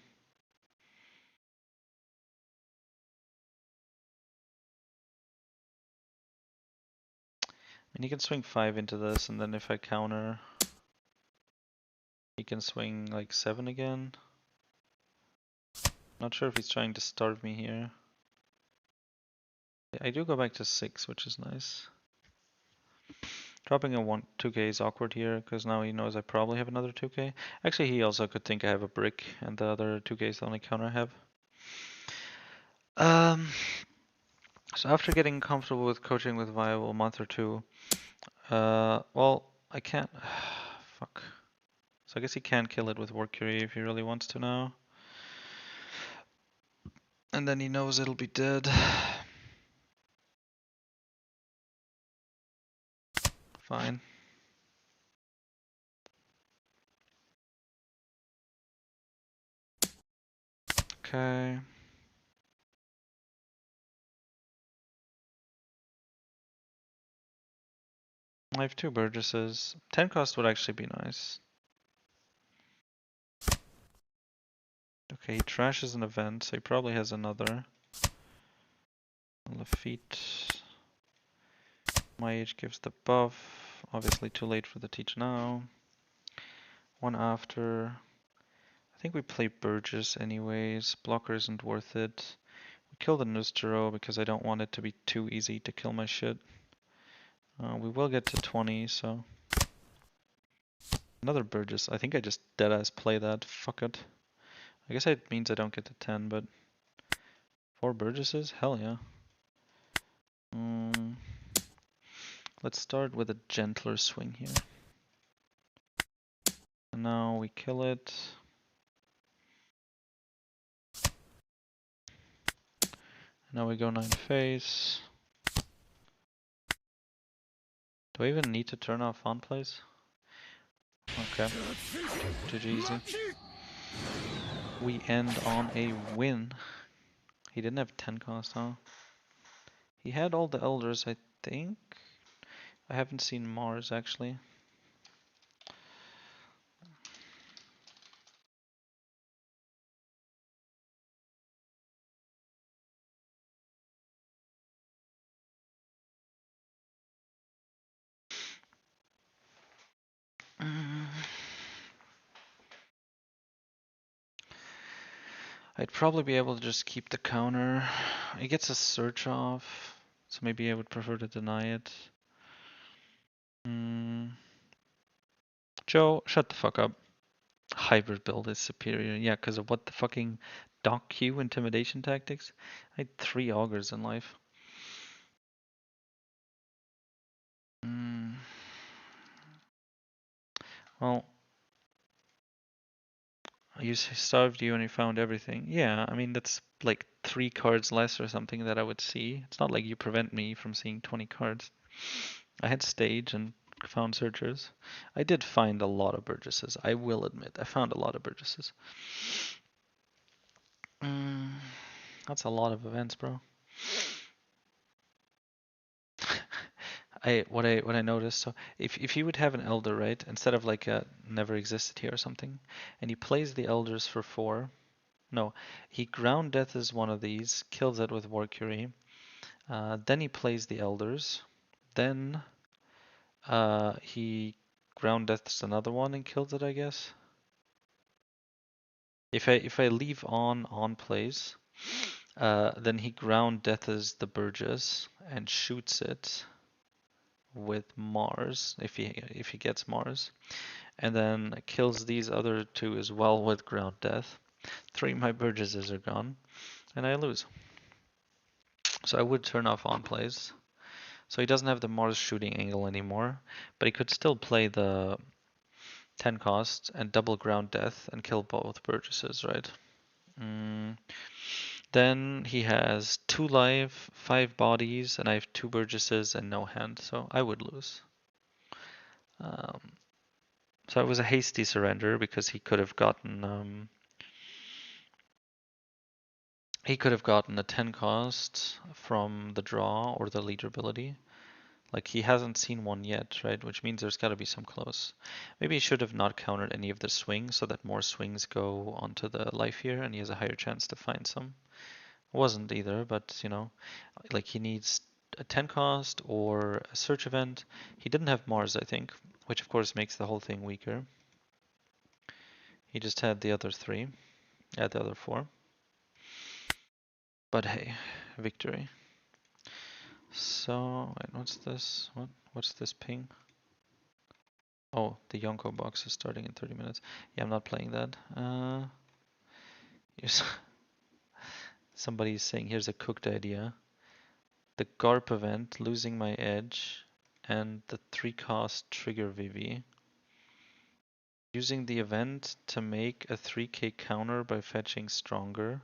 And he can swing 5 into this, and then if I counter, he can swing like 7 again. Not sure if he's trying to starve me here. I do go back to 6, which is nice. Dropping a 2k is awkward here, because now he knows I probably have another 2k. Actually, he also could think I have a brick, and the other 2k is the only counter I have. So after getting comfortable with coaching with Viable a month or two, well, I can't... Fuck. So I guess he can kill it with Workury if he really wants to now. And then he knows it'll be dead. Fine. Okay. I have 2 Burgesses. 10 cost would actually be nice. Okay, he trashes an event, so he probably has another. Lafitte. My age gives the buff. obviously too late for the teach now. One after. I think we play Burgess anyways. Blocker isn't worth it. We kill the Nustero because I don't want it to be too easy to kill my shit. We will get to 20, so. Another Burgess. I think I just deadass play that. Fuck it. I guess it means I don't get to 10, but 4 Burgesses? Hell yeah. Let's start with a gentler swing here. And now we kill it. Now we go 9 face. Do I even need to turn off on plays? Okay. GG easy. We end on a win. He didn't have 10 cost, huh? He had all the elders, I think. I haven't seen Mars actually. I'd probably be able to just keep the counter. It gets a search off, so maybe I would prefer to deny it. Joe, shut the fuck up. Hybrid build is superior. Yeah, because of what the fucking dock Q intimidation tactics? I had 3 augers in life. Well, you starved you and you found everything. Yeah, I mean, that's like 3 cards less or something that I would see. It's not like you prevent me from seeing 20 cards. I had stage and found searchers. I did find a lot of Burgesses. I will admit, I found a lot of Burgesses. That's a lot of events, bro. What I noticed, so if you would have an elder, right, instead of like a never existed here or something, and he plays the elders for 4. No, he ground death is one of these, kills it with Warcury. Then he plays the elders. Then he ground deaths another one and kills it, I guess. If I leave on plays, then he ground deaths the Burgess and shoots it with Mars if he gets Mars, and then kills these other 2 as well with ground death. 3 of my Burgesses are gone, and I lose. So I would turn off on plays. So he doesn't have the Mars shooting angle anymore, but he could still play the 10 cost and double ground death and kill both Burgesses, right? Then he has 2 life, 5 bodies, and I have 2 Burgesses and no hand, so I would lose. So it was a hasty surrender because he could have gotten a 10 cost from the draw or the leader ability. Like he hasn't seen one yet, right? Which means there's got to be some close. Maybe he should have not countered any of the swings so that more swings go onto the life here and he has a higher chance to find some. Wasn't either, but you know, like he needs a 10 cost or a search event. He didn't have Mars, I think, which of course makes the whole thing weaker. He just had the other 3, the other 4. But hey, victory. So, wait, what's this? What's this ping? Oh, the Yonko box is starting in 30 minutes. Yeah, I'm not playing that. Somebody's saying here's a cooked idea. The Garp event, losing my edge, and the 3 cost trigger VV. Using the event to make a 3k counter by fetching stronger,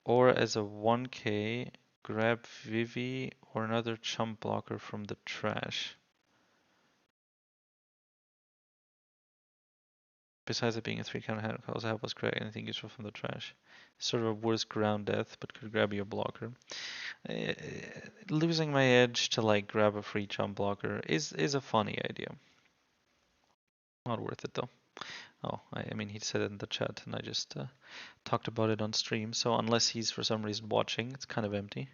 or as a 1k, grab Vivi or another chump blocker from the trash. Besides it being a 3 counter hand, it can also help us grab anything useful from the trash. Sort of a worse ground death, but could grab your blocker. Losing my edge to like grab a free chump blocker is a funny idea. Not worth it though. Oh, I mean he said it in the chat and I just talked about it on stream. So unless he's for some reason watching, it's kind of empty.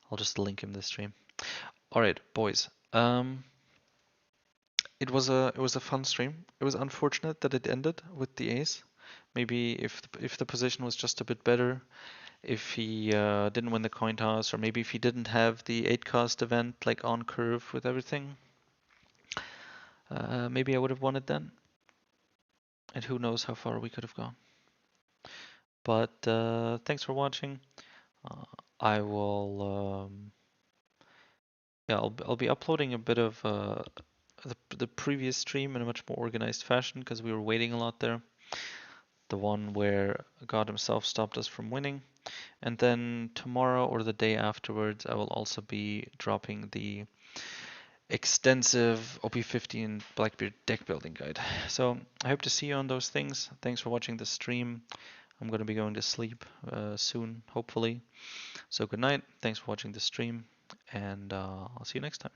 I'll just link him this stream. All right, boys. it was a fun stream. It was unfortunate that it ended with the ace. Maybe if the position was just a bit better, if he didn't win the coin toss, or maybe if he didn't have the 8 cost event like on curve with everything, maybe I would have won it then. And who knows how far we could have gone. But thanks for watching. Uh, I will, yeah, I'll be uploading a bit of the previous stream in a much more organized fashion because we were waiting a lot there. The one where God himself stopped us from winning. And then tomorrow or the day afterwards, I will also be dropping the extensive OP15 Blackbeard deck building guide. So I hope to see you on those things. Thanks for watching the stream. I'm going to be going to sleep soon, hopefully. So good night. Thanks for watching the stream, and I'll see you next time.